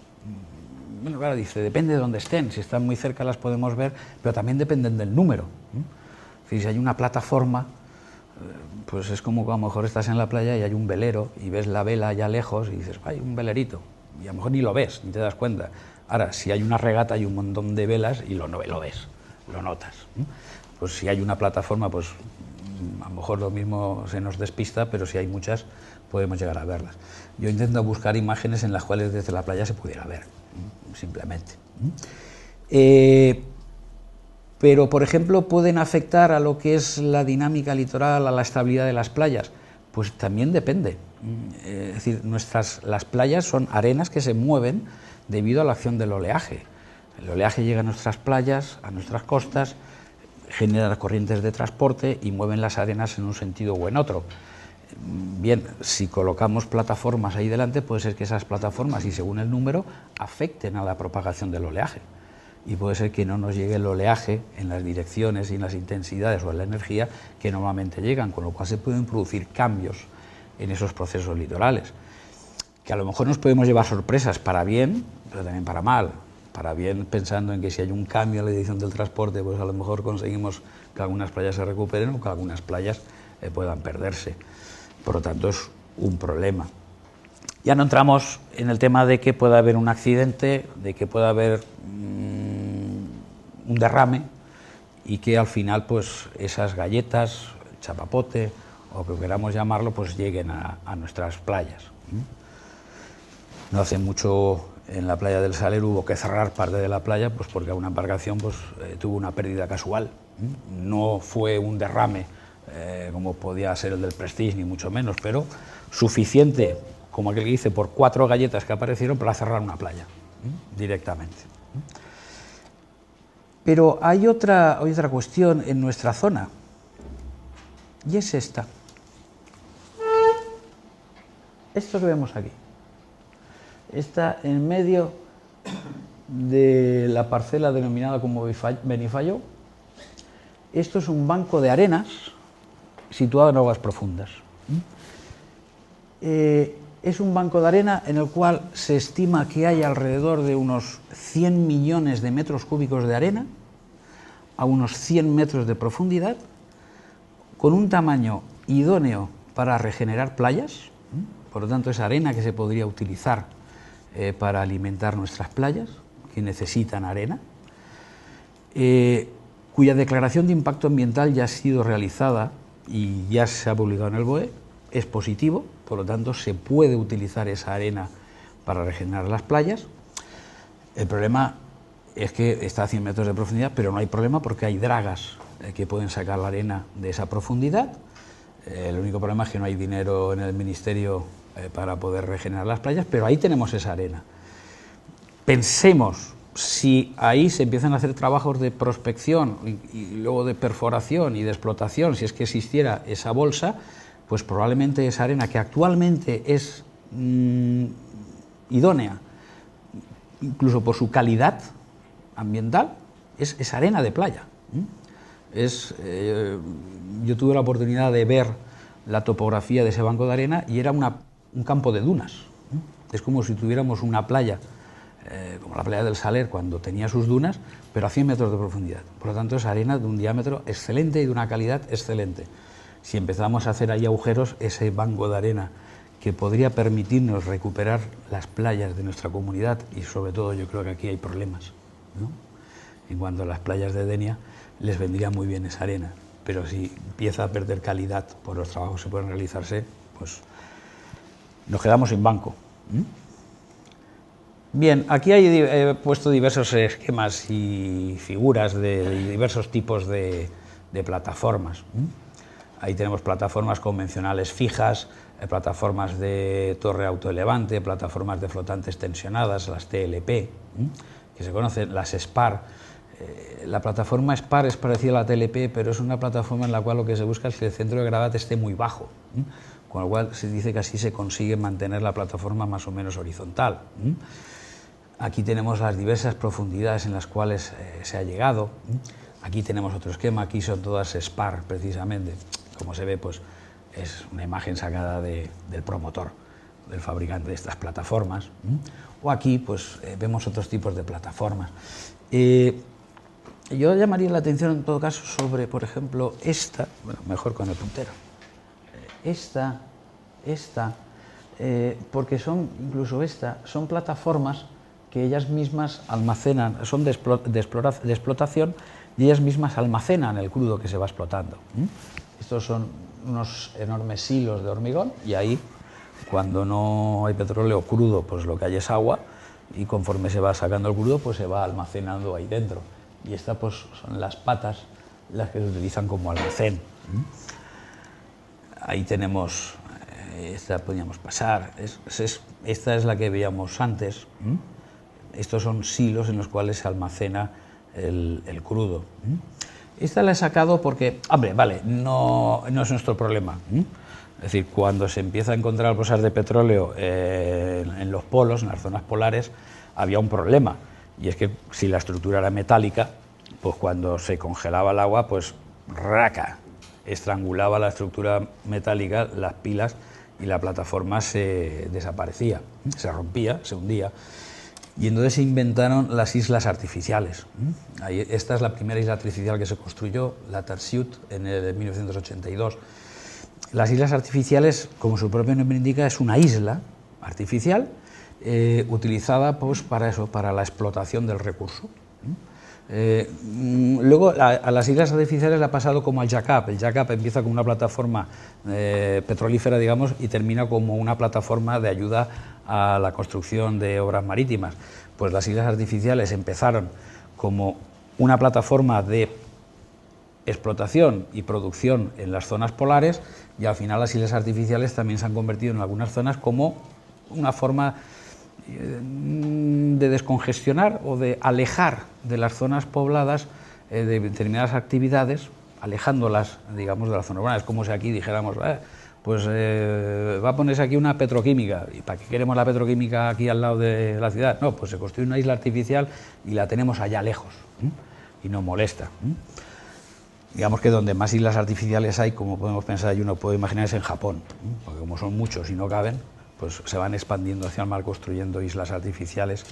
Bueno, claro, dice, depende de dónde estén. Si están muy cerca las podemos ver, pero también dependen del número. Es decir, si hay una plataforma, pues es como que a lo mejor estás en la playa y hay un velero y ves la vela allá lejos y dices, hay un velerito. Y a lo mejor ni lo ves, ni te das cuenta. Ahora, si hay una regata y un montón de velas y lo ves, lo notas. Pues si hay una plataforma, pues a lo mejor lo mismo se nos despista, pero si hay muchas, podemos llegar a verlas. Yo intento buscar imágenes en las cuales desde la playa se pudiera ver, simplemente. Pero, por ejemplo, ¿pueden afectar a lo que es la dinámica litoral, a la estabilidad de las playas? Pues también depende. Es decir, las playas son arenas que se mueven debido a la acción del oleaje. El oleaje llega a nuestras playas, a nuestras costas, genera corrientes de transporte y mueven las arenas en un sentido o en otro. Bien, si colocamos plataformas ahí delante, puede ser que esas plataformas, y según el número, afecten a la propagación del oleaje. Y puede ser que no nos llegue el oleaje en las direcciones y en las intensidades o en la energía que normalmente llegan, con lo cual se pueden producir cambios en esos procesos litorales. Que a lo mejor nos podemos llevar sorpresas para bien, pero también para mal. Para bien pensando en que si hay un cambio en la dirección del transporte, pues a lo mejor conseguimos que algunas playas se recuperen o que algunas playas puedan perderse. Por lo tanto, es un problema. Ya no entramos en el tema de que pueda haber un accidente, de que pueda haber un derrame y que al final pues esas galletas, chapapote o que queramos llamarlo, pues lleguen a nuestras playas. No hace mucho en la playa del Saler hubo que cerrar parte de la playa pues porque una embarcación pues, tuvo una pérdida casual. No fue un derrame como podía ser el del Prestige, ni mucho menos, pero suficiente, como aquel que dice, por 4 galletas que aparecieron para cerrar una playa directamente. Pero hay otra cuestión en nuestra zona, y es esta. Esto que vemos aquí. Está en medio de la parcela denominada como Benifallo. Esto es un banco de arenas situado en aguas profundas. Es un banco de arena en el cual se estima que hay alrededor de unos 100 millones de metros cúbicos de arena a unos 100 metros de profundidad, con un tamaño idóneo para regenerar playas. Por lo tanto, es arena que se podría utilizar para alimentar nuestras playas, que necesitan arena, cuya declaración de impacto ambiental ya ha sido realizada y ya se ha publicado en el BOE, es positivo, por lo tanto se puede utilizar esa arena para regenerar las playas. El problema es que está a 100 metros de profundidad, pero no hay problema porque hay dragas que pueden sacar la arena de esa profundidad. El único problema es que no hay dinero en el ministerio para poder regenerar las playas, pero ahí tenemos esa arena. Pensemos, si ahí se empiezan a hacer trabajos de prospección y luego de perforación y de explotación, si es que existiera esa bolsa, pues probablemente esa arena, que actualmente es idónea, incluso por su calidad ambiental, es arena de playa. Yo tuve la oportunidad de ver la topografía de ese banco de arena y era un campo de dunas. Es como si tuviéramos una playa, como la playa del Saler, cuando tenía sus dunas, pero a 100 metros de profundidad. Por lo tanto, es arena de un diámetro excelente y de una calidad excelente. Si empezamos a hacer ahí agujeros, ese banco de arena que podría permitirnos recuperar las playas de nuestra comunidad, y sobre todo yo creo que aquí hay problemas, ¿no? En cuanto a las playas de Denia, les vendría muy bien esa arena, pero si empieza a perder calidad por los trabajos que pueden realizarse, pues nos quedamos sin banco. Bien, aquí he puesto diversos esquemas y figuras de diversos tipos de plataformas. Ahí tenemos plataformas convencionales fijas, plataformas de torre autoelevante, plataformas de flotantes tensionadas, las TLP, que se conocen, las SPAR. La plataforma SPAR es parecida a la TLP, pero es una plataforma en la cual lo que se busca es que el centro de gravedad esté muy bajo, con lo cual se dice que así se consigue mantener la plataforma más o menos horizontal. Aquí tenemos las diversas profundidades en las cuales se ha llegado. Aquí tenemos otro esquema, aquí son todas SPAR precisamente. Como se ve, pues es una imagen sacada del promotor, del fabricante de estas plataformas. O aquí pues vemos otros tipos de plataformas. Yo llamaría la atención en todo caso sobre, por ejemplo, esta, bueno, mejor con el puntero, esta, porque son plataformas que ellas mismas almacenan, son de explotación, y ellas mismas almacenan el crudo que se va explotando. Estos son unos enormes silos de hormigón y ahí, cuando no hay petróleo crudo, pues lo que hay es agua, y conforme se va sacando el crudo, pues se va almacenando ahí dentro. Y estas pues son las patas las que se utilizan como almacén. Ahí tenemos, esta podríamos pasar, esta es la que veíamos antes. Estos son silos en los cuales se almacena el crudo. Esta la he sacado porque, hombre, vale, no es nuestro problema. Es decir, cuando se empieza a encontrar bolsas de petróleo en los polos, en las zonas polares, había un problema. Y es que si la estructura era metálica, pues cuando se congelaba el agua, pues raca, estrangulaba la estructura metálica, las pilas, y la plataforma se desaparecía, se rompía, se hundía. Y entonces se inventaron las islas artificiales. Esta es la primera isla artificial que se construyó, la Tarsiut, en el 1982. Las islas artificiales, como su propio nombre indica, es una isla artificial utilizada pues, para eso, para la explotación del recurso. Luego a las islas artificiales le ha pasado como al jack-up. El jack-up empieza como una plataforma petrolífera, digamos, y termina como una plataforma de ayuda a la construcción de obras marítimas. Pues las islas artificiales empezaron como una plataforma de explotación y producción en las zonas polares, y al final las islas artificiales también se han convertido en algunas zonas como una forma de descongestionar o de alejar de las zonas pobladas de determinadas actividades, alejándolas, digamos, de la zona urbana. Es como si aquí dijéramos, pues va a ponerse aquí una petroquímica. ¿Y para qué queremos la petroquímica aquí al lado de la ciudad? No, pues se construye una isla artificial y la tenemos allá lejos, y no molesta. Digamos que donde más islas artificiales hay, como podemos pensar y uno puede imaginar, es en Japón, porque como son muchos y no caben, pues se van expandiendo hacia el mar construyendo islas artificiales,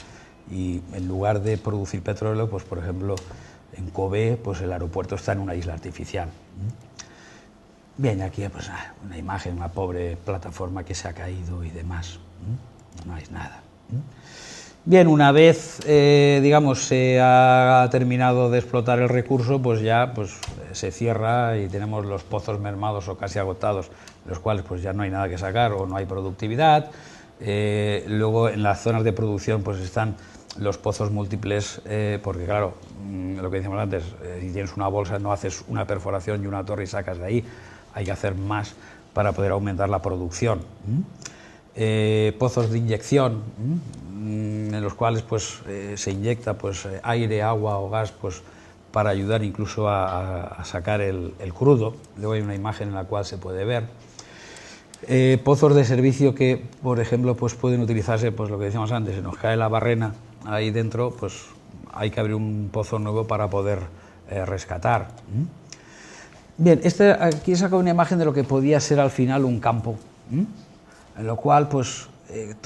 y en lugar de producir petróleo, pues por ejemplo en Kobe, pues el aeropuerto está en una isla artificial. Bien, aquí pues una imagen, una pobre plataforma que se ha caído y demás. No hay nada. Bien, una vez, digamos, se ha terminado de explotar el recurso, pues ya pues, se cierra y tenemos los pozos mermados o casi agotados, los cuales pues ya no hay nada que sacar o no hay productividad. Luego en las zonas de producción pues están los pozos múltiples, porque claro, lo que decíamos antes, si tienes una bolsa no haces una perforación y una torre y sacas de ahí, hay que hacer más para poder aumentar la producción. Pozos de inyección, en los cuales pues, se inyecta pues, aire, agua o gas pues, para ayudar incluso a sacar el crudo. Luego hay una imagen en la cual se puede ver. Pozos de servicio que, por ejemplo, pues pueden utilizarse, pues lo que decíamos antes, se nos cae la barrena ahí dentro, pues hay que abrir un pozo nuevo para poder rescatar. Bien, aquí he sacado una imagen de lo que podía ser al final un campo, en lo cual pues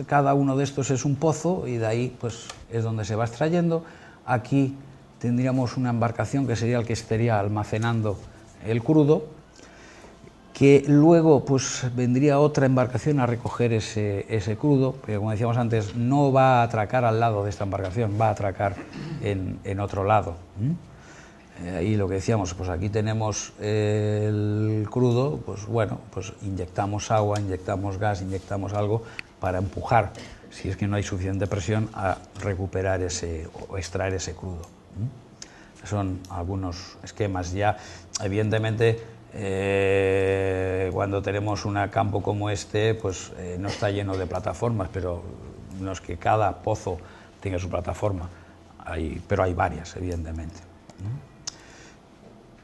cada uno de estos es un pozo y de ahí pues es donde se va extrayendo. Aquí tendríamos una embarcación que sería el que estaría almacenando el crudo, que luego pues vendría otra embarcación a recoger ese crudo, pero como decíamos antes, no va a atracar al lado de esta embarcación, va a atracar en otro lado. Ahí lo que decíamos, pues aquí tenemos el crudo, pues bueno, pues inyectamos agua, inyectamos gas, inyectamos algo para empujar, si es que no hay suficiente presión, a recuperar o extraer ese crudo. Son algunos esquemas ya, evidentemente. Cuando tenemos un campo como este, pues no está lleno de plataformas, pero no es que cada pozo tenga su plataforma, pero hay varias, evidentemente.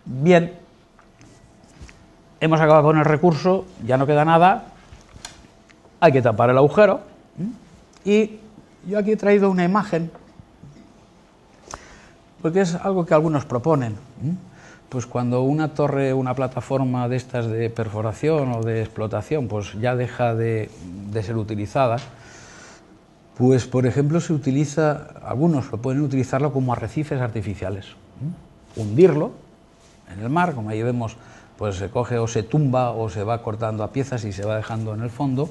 Bien, hemos acabado con el recurso, ya no queda nada, hay que tapar el agujero, y yo aquí he traído una imagen, porque es algo que algunos proponen. Pues cuando una torre, una plataforma de estas de perforación o de explotación, pues ya deja de ser utilizada, pues por ejemplo se utiliza, algunos lo pueden utilizarlo como arrecifes artificiales, hundirlo en el mar, como ahí vemos, pues se coge o se tumba o se va cortando a piezas y se va dejando en el fondo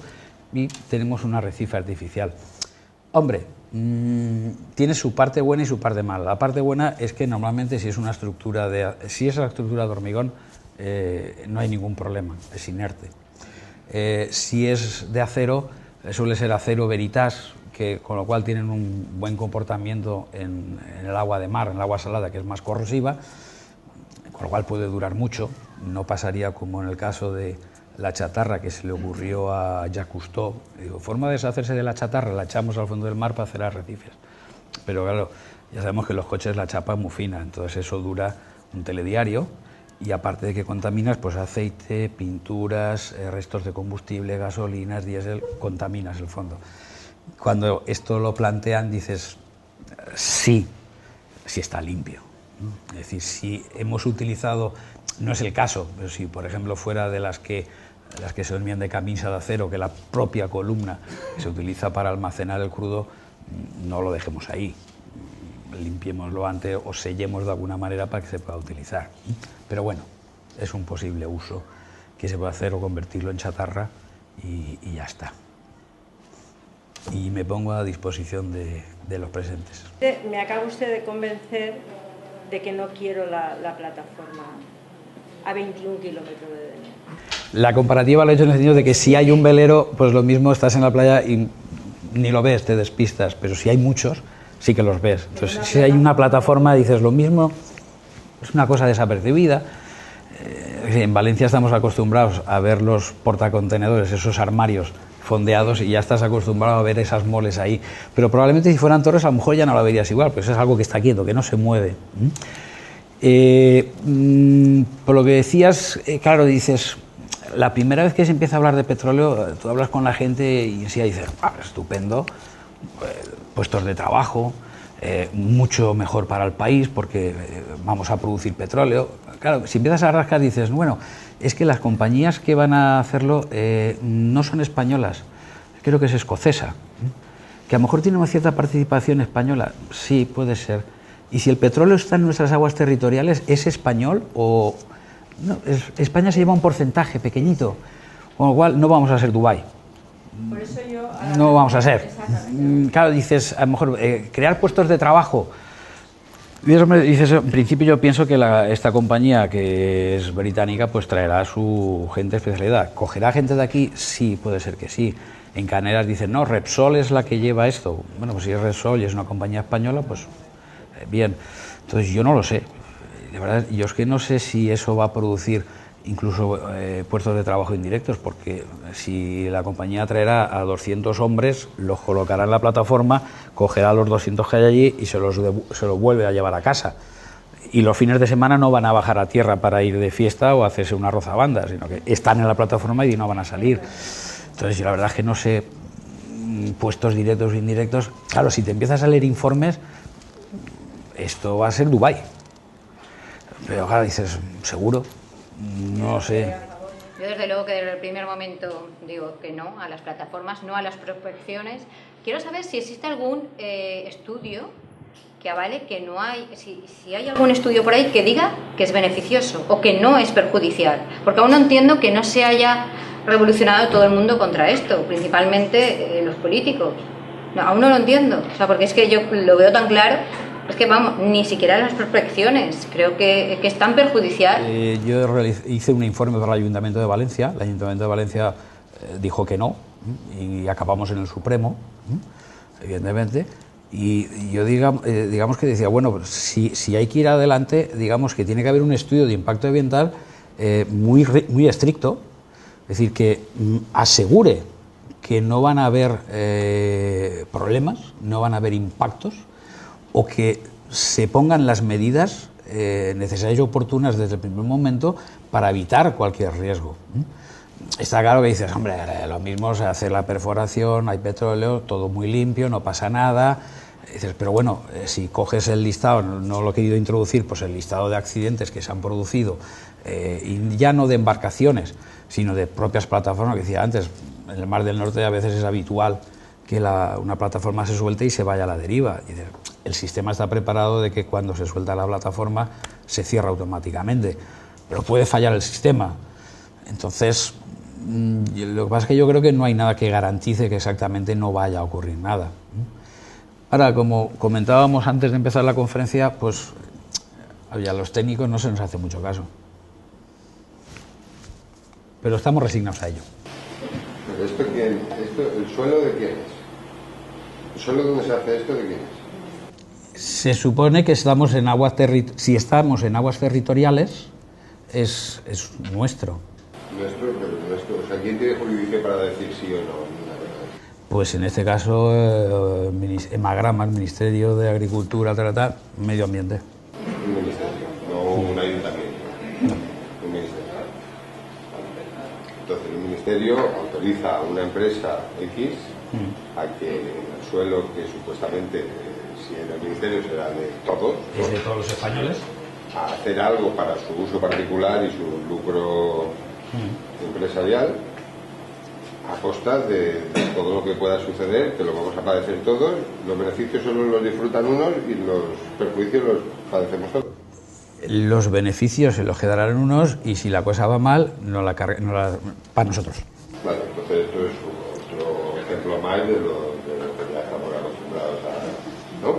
y tenemos un arrecife artificial. Hombre, tiene su parte buena y su parte mala. La parte buena es que normalmente si es una estructura de hormigón no hay ningún problema, es inerte. Si es de acero, suele ser acero Veritas, con lo cual tienen un buen comportamiento en el agua de mar, en el agua salada, que es más corrosiva, con lo cual puede durar mucho. No pasaría como en el caso de la chatarra que se le ocurrió a Jacques Cousteau. Digo, forma de deshacerse de la chatarra, la echamos al fondo del mar para hacer arrecifes. Pero claro, ya sabemos que los coches la chapa es muy fina, entonces eso dura un telediario y aparte de que contaminas, pues aceite, pinturas, restos de combustible, gasolinas, diésel, contaminas el fondo. Cuando esto lo plantean dices, sí está limpio. Es decir, si hemos utilizado, no es el caso, pero si por ejemplo fuera de las que se envían de camisa de acero, que la propia columna se utiliza para almacenar el crudo, no lo dejemos ahí, limpiémoslo antes o sellemos de alguna manera para que se pueda utilizar. Pero bueno, es un posible uso que se puede hacer o convertirlo en chatarra y ya está. Y me pongo a disposición de los presentes. Me acaba usted de convencer de que no quiero la plataforma a 21 kilómetros de Denia. La comparativa la he hecho en el sentido de que si hay un velero, pues lo mismo estás en la playa y ni lo ves, te despistas, pero si hay muchos, sí que los ves. Entonces, si hay una plataforma, dices lo mismo, es una cosa desapercibida. En Valencia estamos acostumbrados a ver los portacontenedores, esos armarios fondeados, y ya estás acostumbrado a ver esas moles ahí. Pero probablemente si fueran torres, a lo mejor ya no la verías igual, pues es algo que está quieto, que no se mueve. Por lo que decías, claro, dices, la primera vez que se empieza a hablar de petróleo, tú hablas con la gente y enseguida dices, estupendo, puestos de trabajo, mucho mejor para el país porque vamos a producir petróleo. Claro, si empiezas a rascar dices, bueno, es que las compañías que van a hacerlo no son españolas, creo que es escocesa, que a lo mejor tiene una cierta participación española, sí, puede ser. Y si el petróleo está en nuestras aguas territoriales, ¿es español o...? No, España se lleva un porcentaje pequeñito, con lo cual no vamos a ser Dubái. Por eso yo no vamos a ser. Claro, dices, a lo mejor crear puestos de trabajo. Dices, en principio yo pienso que esta compañía, que es británica, pues traerá a su gente de especialidad. ¿Cogerá gente de aquí? Sí, puede ser que sí. En Canelas dicen, no, Repsol es la que lleva esto. Bueno, pues si es Repsol y es una compañía española, pues bien. Entonces yo no lo sé. De verdad, yo es que no sé si eso va a producir incluso puestos de trabajo indirectos, porque si la compañía traerá a 200 hombres, los colocará en la plataforma, cogerá a los 200 que hay allí y se los vuelve a llevar a casa. Y los fines de semana no van a bajar a tierra para ir de fiesta o hacerse una rozabanda, sino que están en la plataforma y no van a salir. Entonces yo la verdad es que no sé, puestos directos o indirectos. Claro, si te empiezas a leer informes, esto va a ser Dubái. Pero claro, dices, ¿seguro? No sé. Yo desde luego que desde el primer momento digo que no a las plataformas, no a las prospecciones. Quiero saber si existe algún estudio que avale que no hay, si hay algún estudio por ahí que diga que es beneficioso o que no es perjudicial, porque aún no entiendo que no se haya revolucionado todo el mundo contra esto, principalmente los políticos. No, aún no lo entiendo, o sea, porque es que yo lo veo tan claro, es que vamos, ni siquiera las prospecciones, creo que es tan perjudicial. Yo hice un informe para el Ayuntamiento de Valencia, el Ayuntamiento de Valencia dijo que no, y acabamos en el Supremo, evidentemente. Y yo digamos que decía, bueno, pues si hay que ir adelante, digamos que tiene que haber un estudio de impacto ambiental muy estricto, es decir, que asegure que no van a haber problemas, no van a haber impactos, o que se pongan las medidas necesarias y oportunas desde el primer momento para evitar cualquier riesgo. Está claro que dices, hombre, lo mismo se hace la perforación, hay petróleo, todo muy limpio, no pasa nada. Dices, pero bueno, si coges el listado, no lo he querido introducir, pues el listado de accidentes que se han producido, y ya no de embarcaciones, sino de propias plataformas, que decía antes, en el Mar del Norte a veces es habitual que una plataforma se suelte y se vaya a la deriva. Y dices, el sistema está preparado de que cuando se suelta la plataforma se cierra automáticamente, pero puede fallar el sistema. Entonces, lo que pasa es que yo creo que no hay nada que garantice que exactamente no vaya a ocurrir nada. Ahora, como comentábamos antes de empezar la conferencia, pues a los técnicos no se nos hace mucho caso. Pero estamos resignados a ello. ¿Pero el suelo de quién es? ¿El suelo donde se hace esto de quién es? Se supone que estamos en si estamos en aguas territoriales, es nuestro. Nuestro, pero nuestro. O sea, ¿quién tiene jurisdicción para decir sí o no? Pues en este caso, Emagrama, el Ministerio de Agricultura, Medio Ambiente. Un ministerio, no un ayuntamiento. No. Un ministerio. Entonces, el ministerio autoriza a una empresa X a que el suelo que supuestamente, si en el ministerio será de todos, ¿es de todos los españoles? A hacer algo para su uso particular y su lucro empresarial, a costa de todo lo que pueda suceder, que lo vamos a padecer todos. Los beneficios solo los disfrutan unos y los perjuicios los padecemos todos. Los beneficios se los quedarán unos y si la cosa va mal, para nosotros. Vale, entonces esto es otro ejemplo más de lo que ya estamos acostumbrados a, ¿no?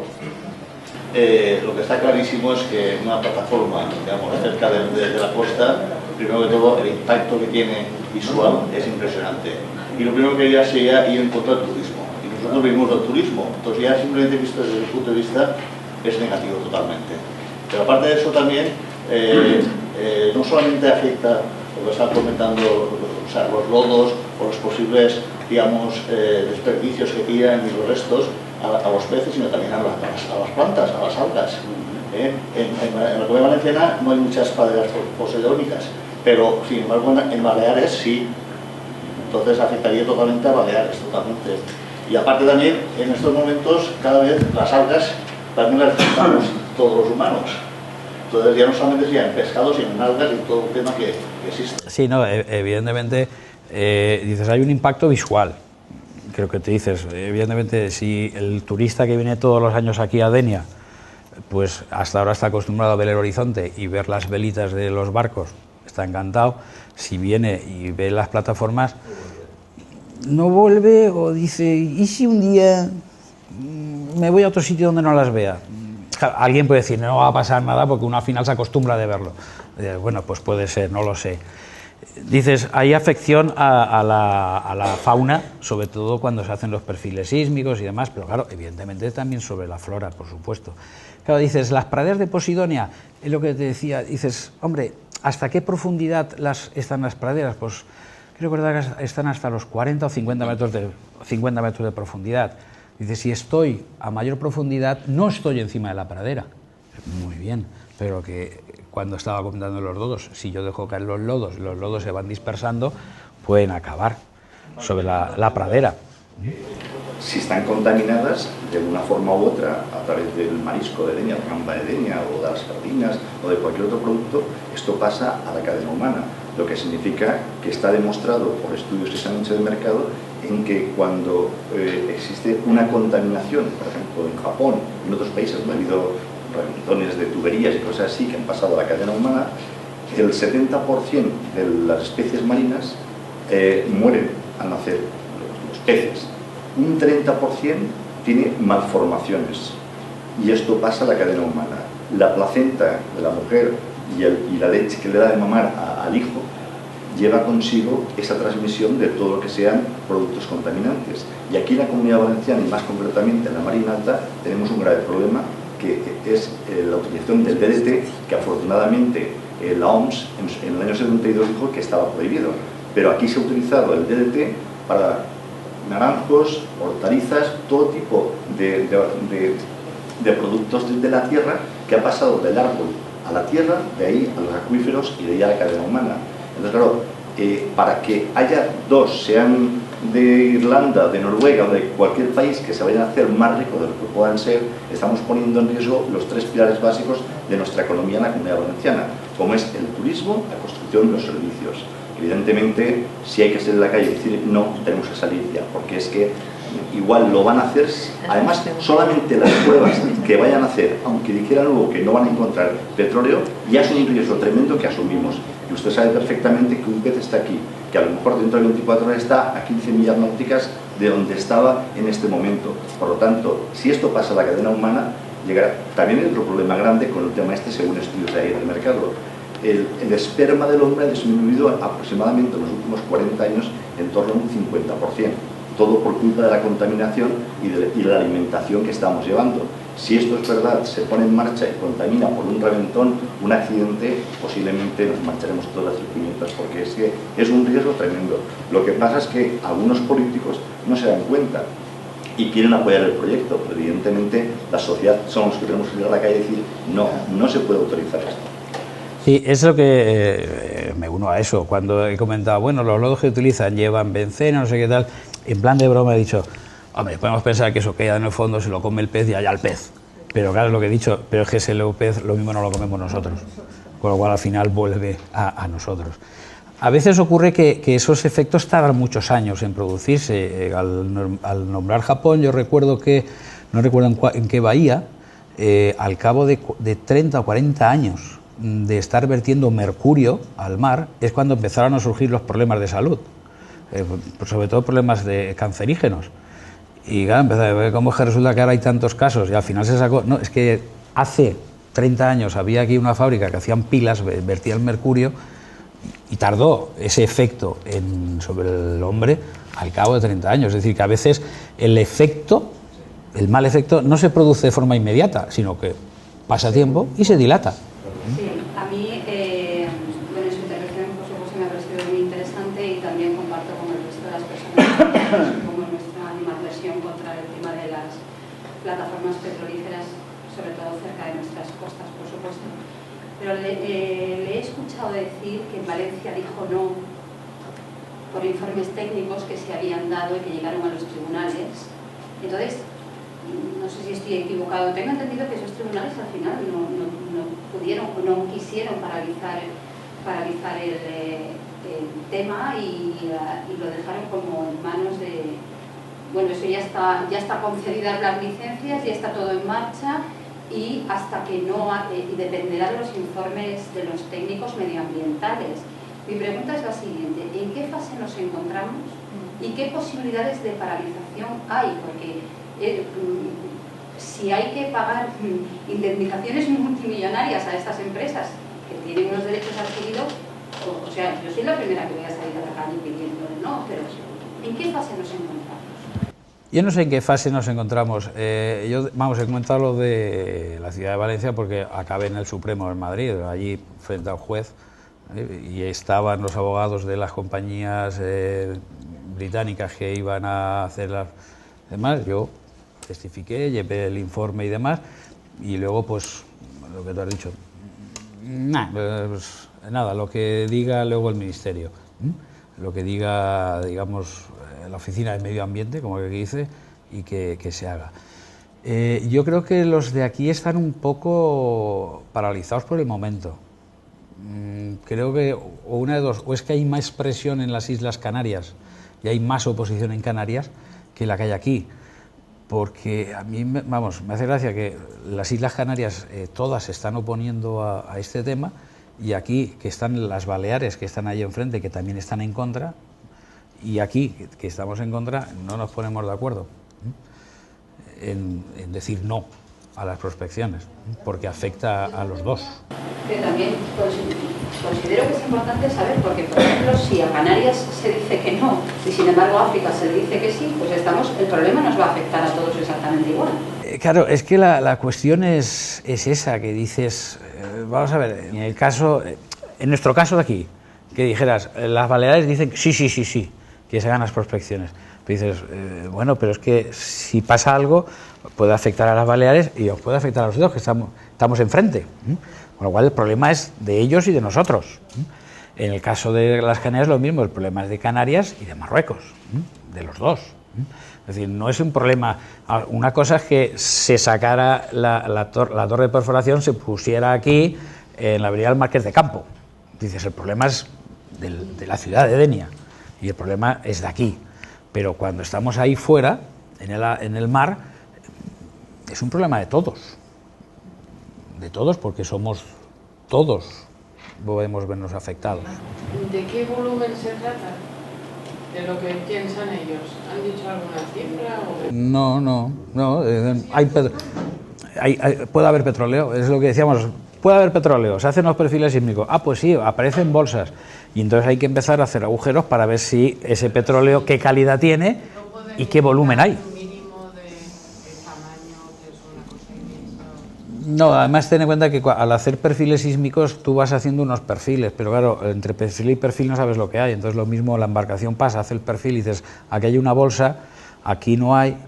Lo que está clarísimo es que una plataforma, digamos, cerca de la costa, primero que todo, el impacto que tiene visual es impresionante. Y lo primero que ya sería ir en contra del turismo. Y nosotros vivimos del turismo, entonces ya simplemente visto desde el punto de vista es negativo totalmente. Pero aparte de eso también, no solamente afecta lo que están comentando, o sea, los lodos o los posibles, digamos, desperdicios que tiran y los restos a los peces, sino también a las plantas, a las algas. En la Comunidad Valenciana no hay muchas praderas poseidónicas, pero sin embargo en Baleares sí. Entonces afectaría totalmente a Baleares, totalmente. Y aparte también, en estos momentos, cada vez las algas también las necesitamos todos los humanos. Entonces ya no solamente serían pescados, sino en algas y todo el tema que existe. Sí, no, evidentemente, dices, hay un impacto visual. Creo que te dices, evidentemente, si el turista que viene todos los años aquí a Denia, pues hasta ahora está acostumbrado a ver el horizonte y ver las velitas de los barcos, está encantado. Si viene y ve las plataformas, no vuelve o dice, ¿y si un día me voy a otro sitio donde no las vea? Claro, alguien puede decir, no va a pasar nada porque uno al final se acostumbra de verlo. Bueno, pues puede ser, no lo sé. Dices, hay afección a la fauna, sobre todo cuando se hacen los perfiles sísmicos y demás, pero claro, evidentemente también sobre la flora, por supuesto. Claro, dices, las praderas de Posidonia, es lo que te decía, dices, hombre, ¿hasta qué profundidad están las praderas? Pues creo que están hasta los 40 o 50 metros de profundidad. Dices, si estoy a mayor profundidad, no estoy encima de la pradera. Muy bien, pero que cuando estaba comentando los lodos, si yo dejo caer los lodos se van dispersando, pueden acabar sobre la pradera. Si están contaminadas de una forma u otra a través del marisco de leña, trampa de leña o de las sardinas o de cualquier otro producto, esto pasa a la cadena humana, lo que significa que está demostrado por estudios que se han hecho de mercado en que cuando existe una contaminación, por ejemplo en Japón y en otros países donde ha habido reventones de tuberías y cosas así que han pasado a la cadena humana, el 70% de las especies marinas mueren al nacer, los peces. Un 30% tiene malformaciones y esto pasa a la cadena humana. La placenta de la mujer y la leche que le da de mamar al hijo lleva consigo esa transmisión de todo lo que sean productos contaminantes. Y aquí en la Comunidad Valenciana y más concretamente en la Marina Alta tenemos un grave problema que es la utilización del DDT, que afortunadamente la OMS en el año 72 dijo que estaba prohibido, pero aquí se ha utilizado el DDT para naranjos, hortalizas, todo tipo de productos de la tierra, que ha pasado del árbol a la tierra, de ahí a los acuíferos y de ahí a la cadena humana. Entonces, claro, para que haya dos, sean de Irlanda, de Noruega o de cualquier país que se vayan a hacer más ricos de lo que puedan ser, estamos poniendo en riesgo los tres pilares básicos de nuestra economía en la Comunidad Valenciana, como es el turismo, la construcción y los servicios. Evidentemente, si hay que salir a la calle y decir no, tenemos que salir ya, porque es que igual lo van a hacer, además solamente las pruebas que vayan a hacer, aunque dijeran luego que no van a encontrar petróleo, ya es un riesgo tremendo que asumimos. Y usted sabe perfectamente que un pez está aquí, que a lo mejor dentro de 24 horas está a 15 millas náuticas de donde estaba en este momento. Por lo tanto, si esto pasa a la cadena humana, llegará. También hay otro problema grande con el tema este, según estudios de ahí del mercado. El esperma del hombre ha disminuido aproximadamente en los últimos 40 años en torno a un 50%. Todo por culpa de la contaminación y de la alimentación que estamos llevando. Si esto es verdad, se pone en marcha y contamina por un reventón, un accidente, posiblemente nos marcharemos todas las 500, porque es que es un riesgo tremendo. Lo que pasa es que algunos políticos no se dan cuenta y quieren apoyar el proyecto, pero evidentemente la sociedad somos los que tenemos que ir a la calle y decir no, no se puede autorizar esto. Sí, es lo que me uno a eso. Cuando he comentado, bueno, los lodos que utilizan llevan benceno, no sé qué tal, en plan de broma he dicho, hombre, podemos pensar que eso queda en el fondo, se lo come el pez y allá el pez. Pero claro, es lo que he dicho, pero es que ese pez lo mismo no lo comemos nosotros, con lo cual al final vuelve a nosotros. A veces ocurre que esos efectos tardan muchos años en producirse. Al nombrar Japón, yo recuerdo que, no recuerdo en qué bahía, al cabo de 30 o 40 años de estar vertiendo mercurio al mar, es cuando empezaron a surgir los problemas de salud, sobre todo problemas cancerígenos. Y claro, empezó a ver cómo es que resulta que ahora hay tantos casos y al final se sacó, no, es que hace 30 años había aquí una fábrica que hacían pilas, vertían mercurio y tardó ese efecto sobre el hombre al cabo de 30 años. Es decir, que a veces el mal efecto no se produce de forma inmediata, sino que pasa tiempo y se dilata. Sí, a mí, bueno, su intervención por supuesto me ha parecido muy interesante y también comparto con el resto de las personas como nuestra animadversión contra el tema de las plataformas petrolíferas, sobre todo cerca de nuestras costas, por supuesto. Pero le he escuchado decir que en Valencia dijo no por informes técnicos que se habían dado y que llegaron a los tribunales. Entonces, no sé si estoy equivocado, tengo entendido que esos tribunales al final no pudieron o no quisieron paralizar el tema y lo dejaron como en manos de... Bueno, eso ya está concedidas las licencias, ya está todo en marcha y hasta que no... y dependerá de los informes de los técnicos medioambientales. Mi pregunta es la siguiente, ¿en qué fase nos encontramos y qué posibilidades de paralización hay? Porque si hay que pagar indemnizaciones multimillonarias a estas empresas que tienen unos derechos adquiridos, O sea, yo soy la primera que voy a salir a la calle pidiéndole, no, pero ¿en qué fase nos encontramos? Yo no sé en qué fase nos encontramos. Vamos, he comentado lo de la ciudad de Valencia porque acabé en el Supremo en Madrid, allí frente al juez, y estaban los abogados de las compañías británicas que iban a hacer las demás. Yo testifiqué, llevé el informe y demás, y luego, pues, lo que tú has dicho, nada, lo que diga luego el Ministerio, lo que diga, digamos, la Oficina de Medio Ambiente, como que dice, y que se haga. Yo creo que los de aquí están un poco paralizados por el momento. Creo que o una de dos, o es que hay más presión en las Islas Canarias y hay más oposición en Canarias que la que hay aquí, porque a mí, vamos, me hace gracia que las Islas Canarias todas se están oponiendo a este tema, y aquí, que están las Baleares, que están ahí enfrente, que también están en contra, y aquí, que estamos en contra, no nos ponemos de acuerdo en decir no a las prospecciones, porque afecta a los dos. Que también considero que es importante saber, porque por ejemplo, si a Canarias se dice que no y sin embargo a África se le dice que sí, pues el problema nos va a afectar a todos exactamente igual. Claro, es que la cuestión es esa, que dices, vamos a ver, en nuestro caso de aquí, que dijeras, las Baleares dicen sí, que se hagan las prospecciones. Pero dices, bueno, pero es que si pasa algo, puede afectar a las Baleares y os puede afectar a los dos, que estamos enfrente. Con lo cual el problema es de ellos y de nosotros. En el caso de las Canarias lo mismo, el problema es de Canarias y de Marruecos, de los dos. Es decir, no es un problema. Una cosa es que se sacara la torre de perforación, se pusiera aquí en la avenida del Marqués de Campo. Dices, el problema es de la ciudad de Denia y el problema es de aquí. Pero cuando estamos ahí fuera, en el mar, es un problema de todos. De todos, porque somos todos, podemos vernos afectados. ¿De qué volumen se trata? ¿De lo que piensan ellos? ¿Han dicho alguna cifra? No. Puede haber petróleo, es lo que decíamos. Puede haber petróleo, se hacen los perfiles sísmicos. Pues sí, aparecen bolsas. Y entonces hay que empezar a hacer agujeros para ver si ese petróleo, qué calidad tiene y qué volumen hay. No, además ten en cuenta que al hacer perfiles sísmicos tú vas haciendo unos perfiles, pero claro, entre perfil y perfil no sabes lo que hay. Entonces lo mismo, la embarcación pasa, hace el perfil y dices, aquí hay una bolsa, aquí no hay,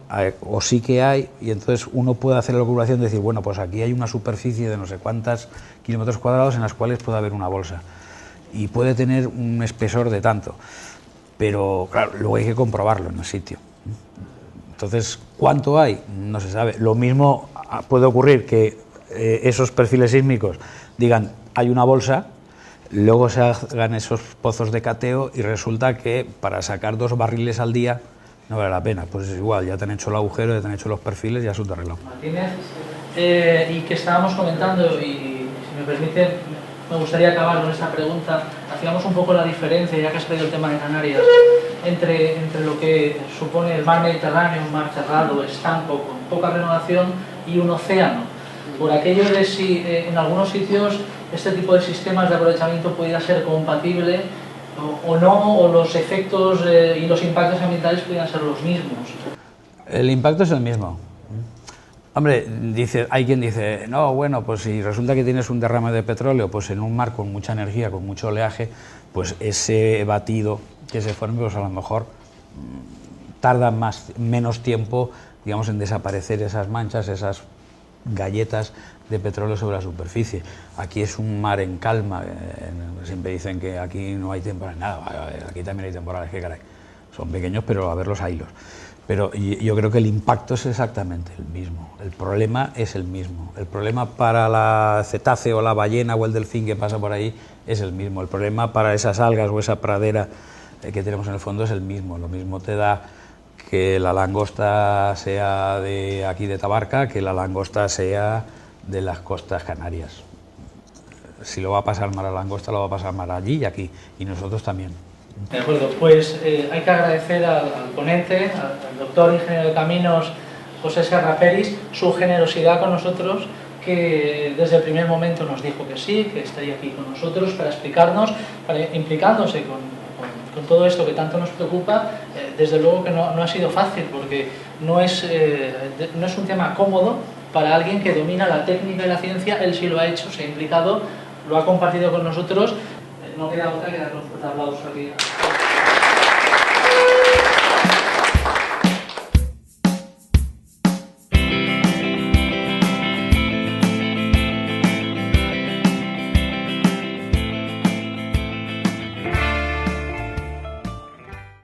o sí que hay, y entonces uno puede hacer la calculación de decir, bueno, pues aquí hay una superficie de no sé cuántos kilómetros cuadrados en las cuales puede haber una bolsa. Y puede tener un espesor de tanto. Pero claro, luego hay que comprobarlo en el sitio. Entonces, ¿cuánto hay? No se sabe. Lo mismo puede ocurrir que esos perfiles sísmicos digan, hay una bolsa, luego se hagan esos pozos de cateo y resulta que para sacar 2 barriles al día no vale la pena. Pues es igual, ya te han hecho el agujero, ya te han hecho los perfiles, ya es un arreglado. Martínez, y que estábamos comentando, y si me permite, me gustaría acabar con esta pregunta. Hacíamos un poco la diferencia, ya que has traído el tema de Canarias, entre lo que supone el mar Mediterráneo, un mar cerrado, estanco, con poca renovación, y un océano. Por aquello de si en algunos sitios este tipo de sistemas de aprovechamiento pudiera ser compatible o no, o los efectos y los impactos ambientales pudieran ser los mismos. El impacto es el mismo. Hombre, hay quien dice, no, bueno, pues si resulta que tienes un derrame de petróleo, pues en un mar con mucha energía, con mucho oleaje, pues ese batido que se forme, pues a lo mejor tarda menos tiempo, digamos, en desaparecer esas manchas, esas galletas de petróleo sobre la superficie. Aquí es un mar en calma, siempre dicen que aquí no hay temporales, nada, aquí también hay temporales, que caray, son pequeños, pero a ver los hilos. Pero yo creo que el impacto es exactamente el mismo, el problema es el mismo, el problema para la cetáceo o la ballena o el delfín que pasa por ahí es el mismo, el problema para esas algas o esa pradera que tenemos en el fondo es el mismo, lo mismo te da que la langosta sea de aquí de Tabarca, que la langosta sea de las costas canarias. Si lo va a pasar mal a la langosta, lo va a pasar mal allí y aquí, y nosotros también. De acuerdo, pues hay que agradecer al ponente, al doctor ingeniero de caminos José Serra Peris, su generosidad con nosotros, que desde el primer momento nos dijo que sí, que estaría aquí con nosotros para explicarnos, implicándose con todo esto que tanto nos preocupa. Desde luego que no ha sido fácil, porque no es un tema cómodo para alguien que domina la técnica y la ciencia. Él sí lo ha hecho, se ha implicado, lo ha compartido con nosotros. No queda otra que dar un fuerte aplauso aquí.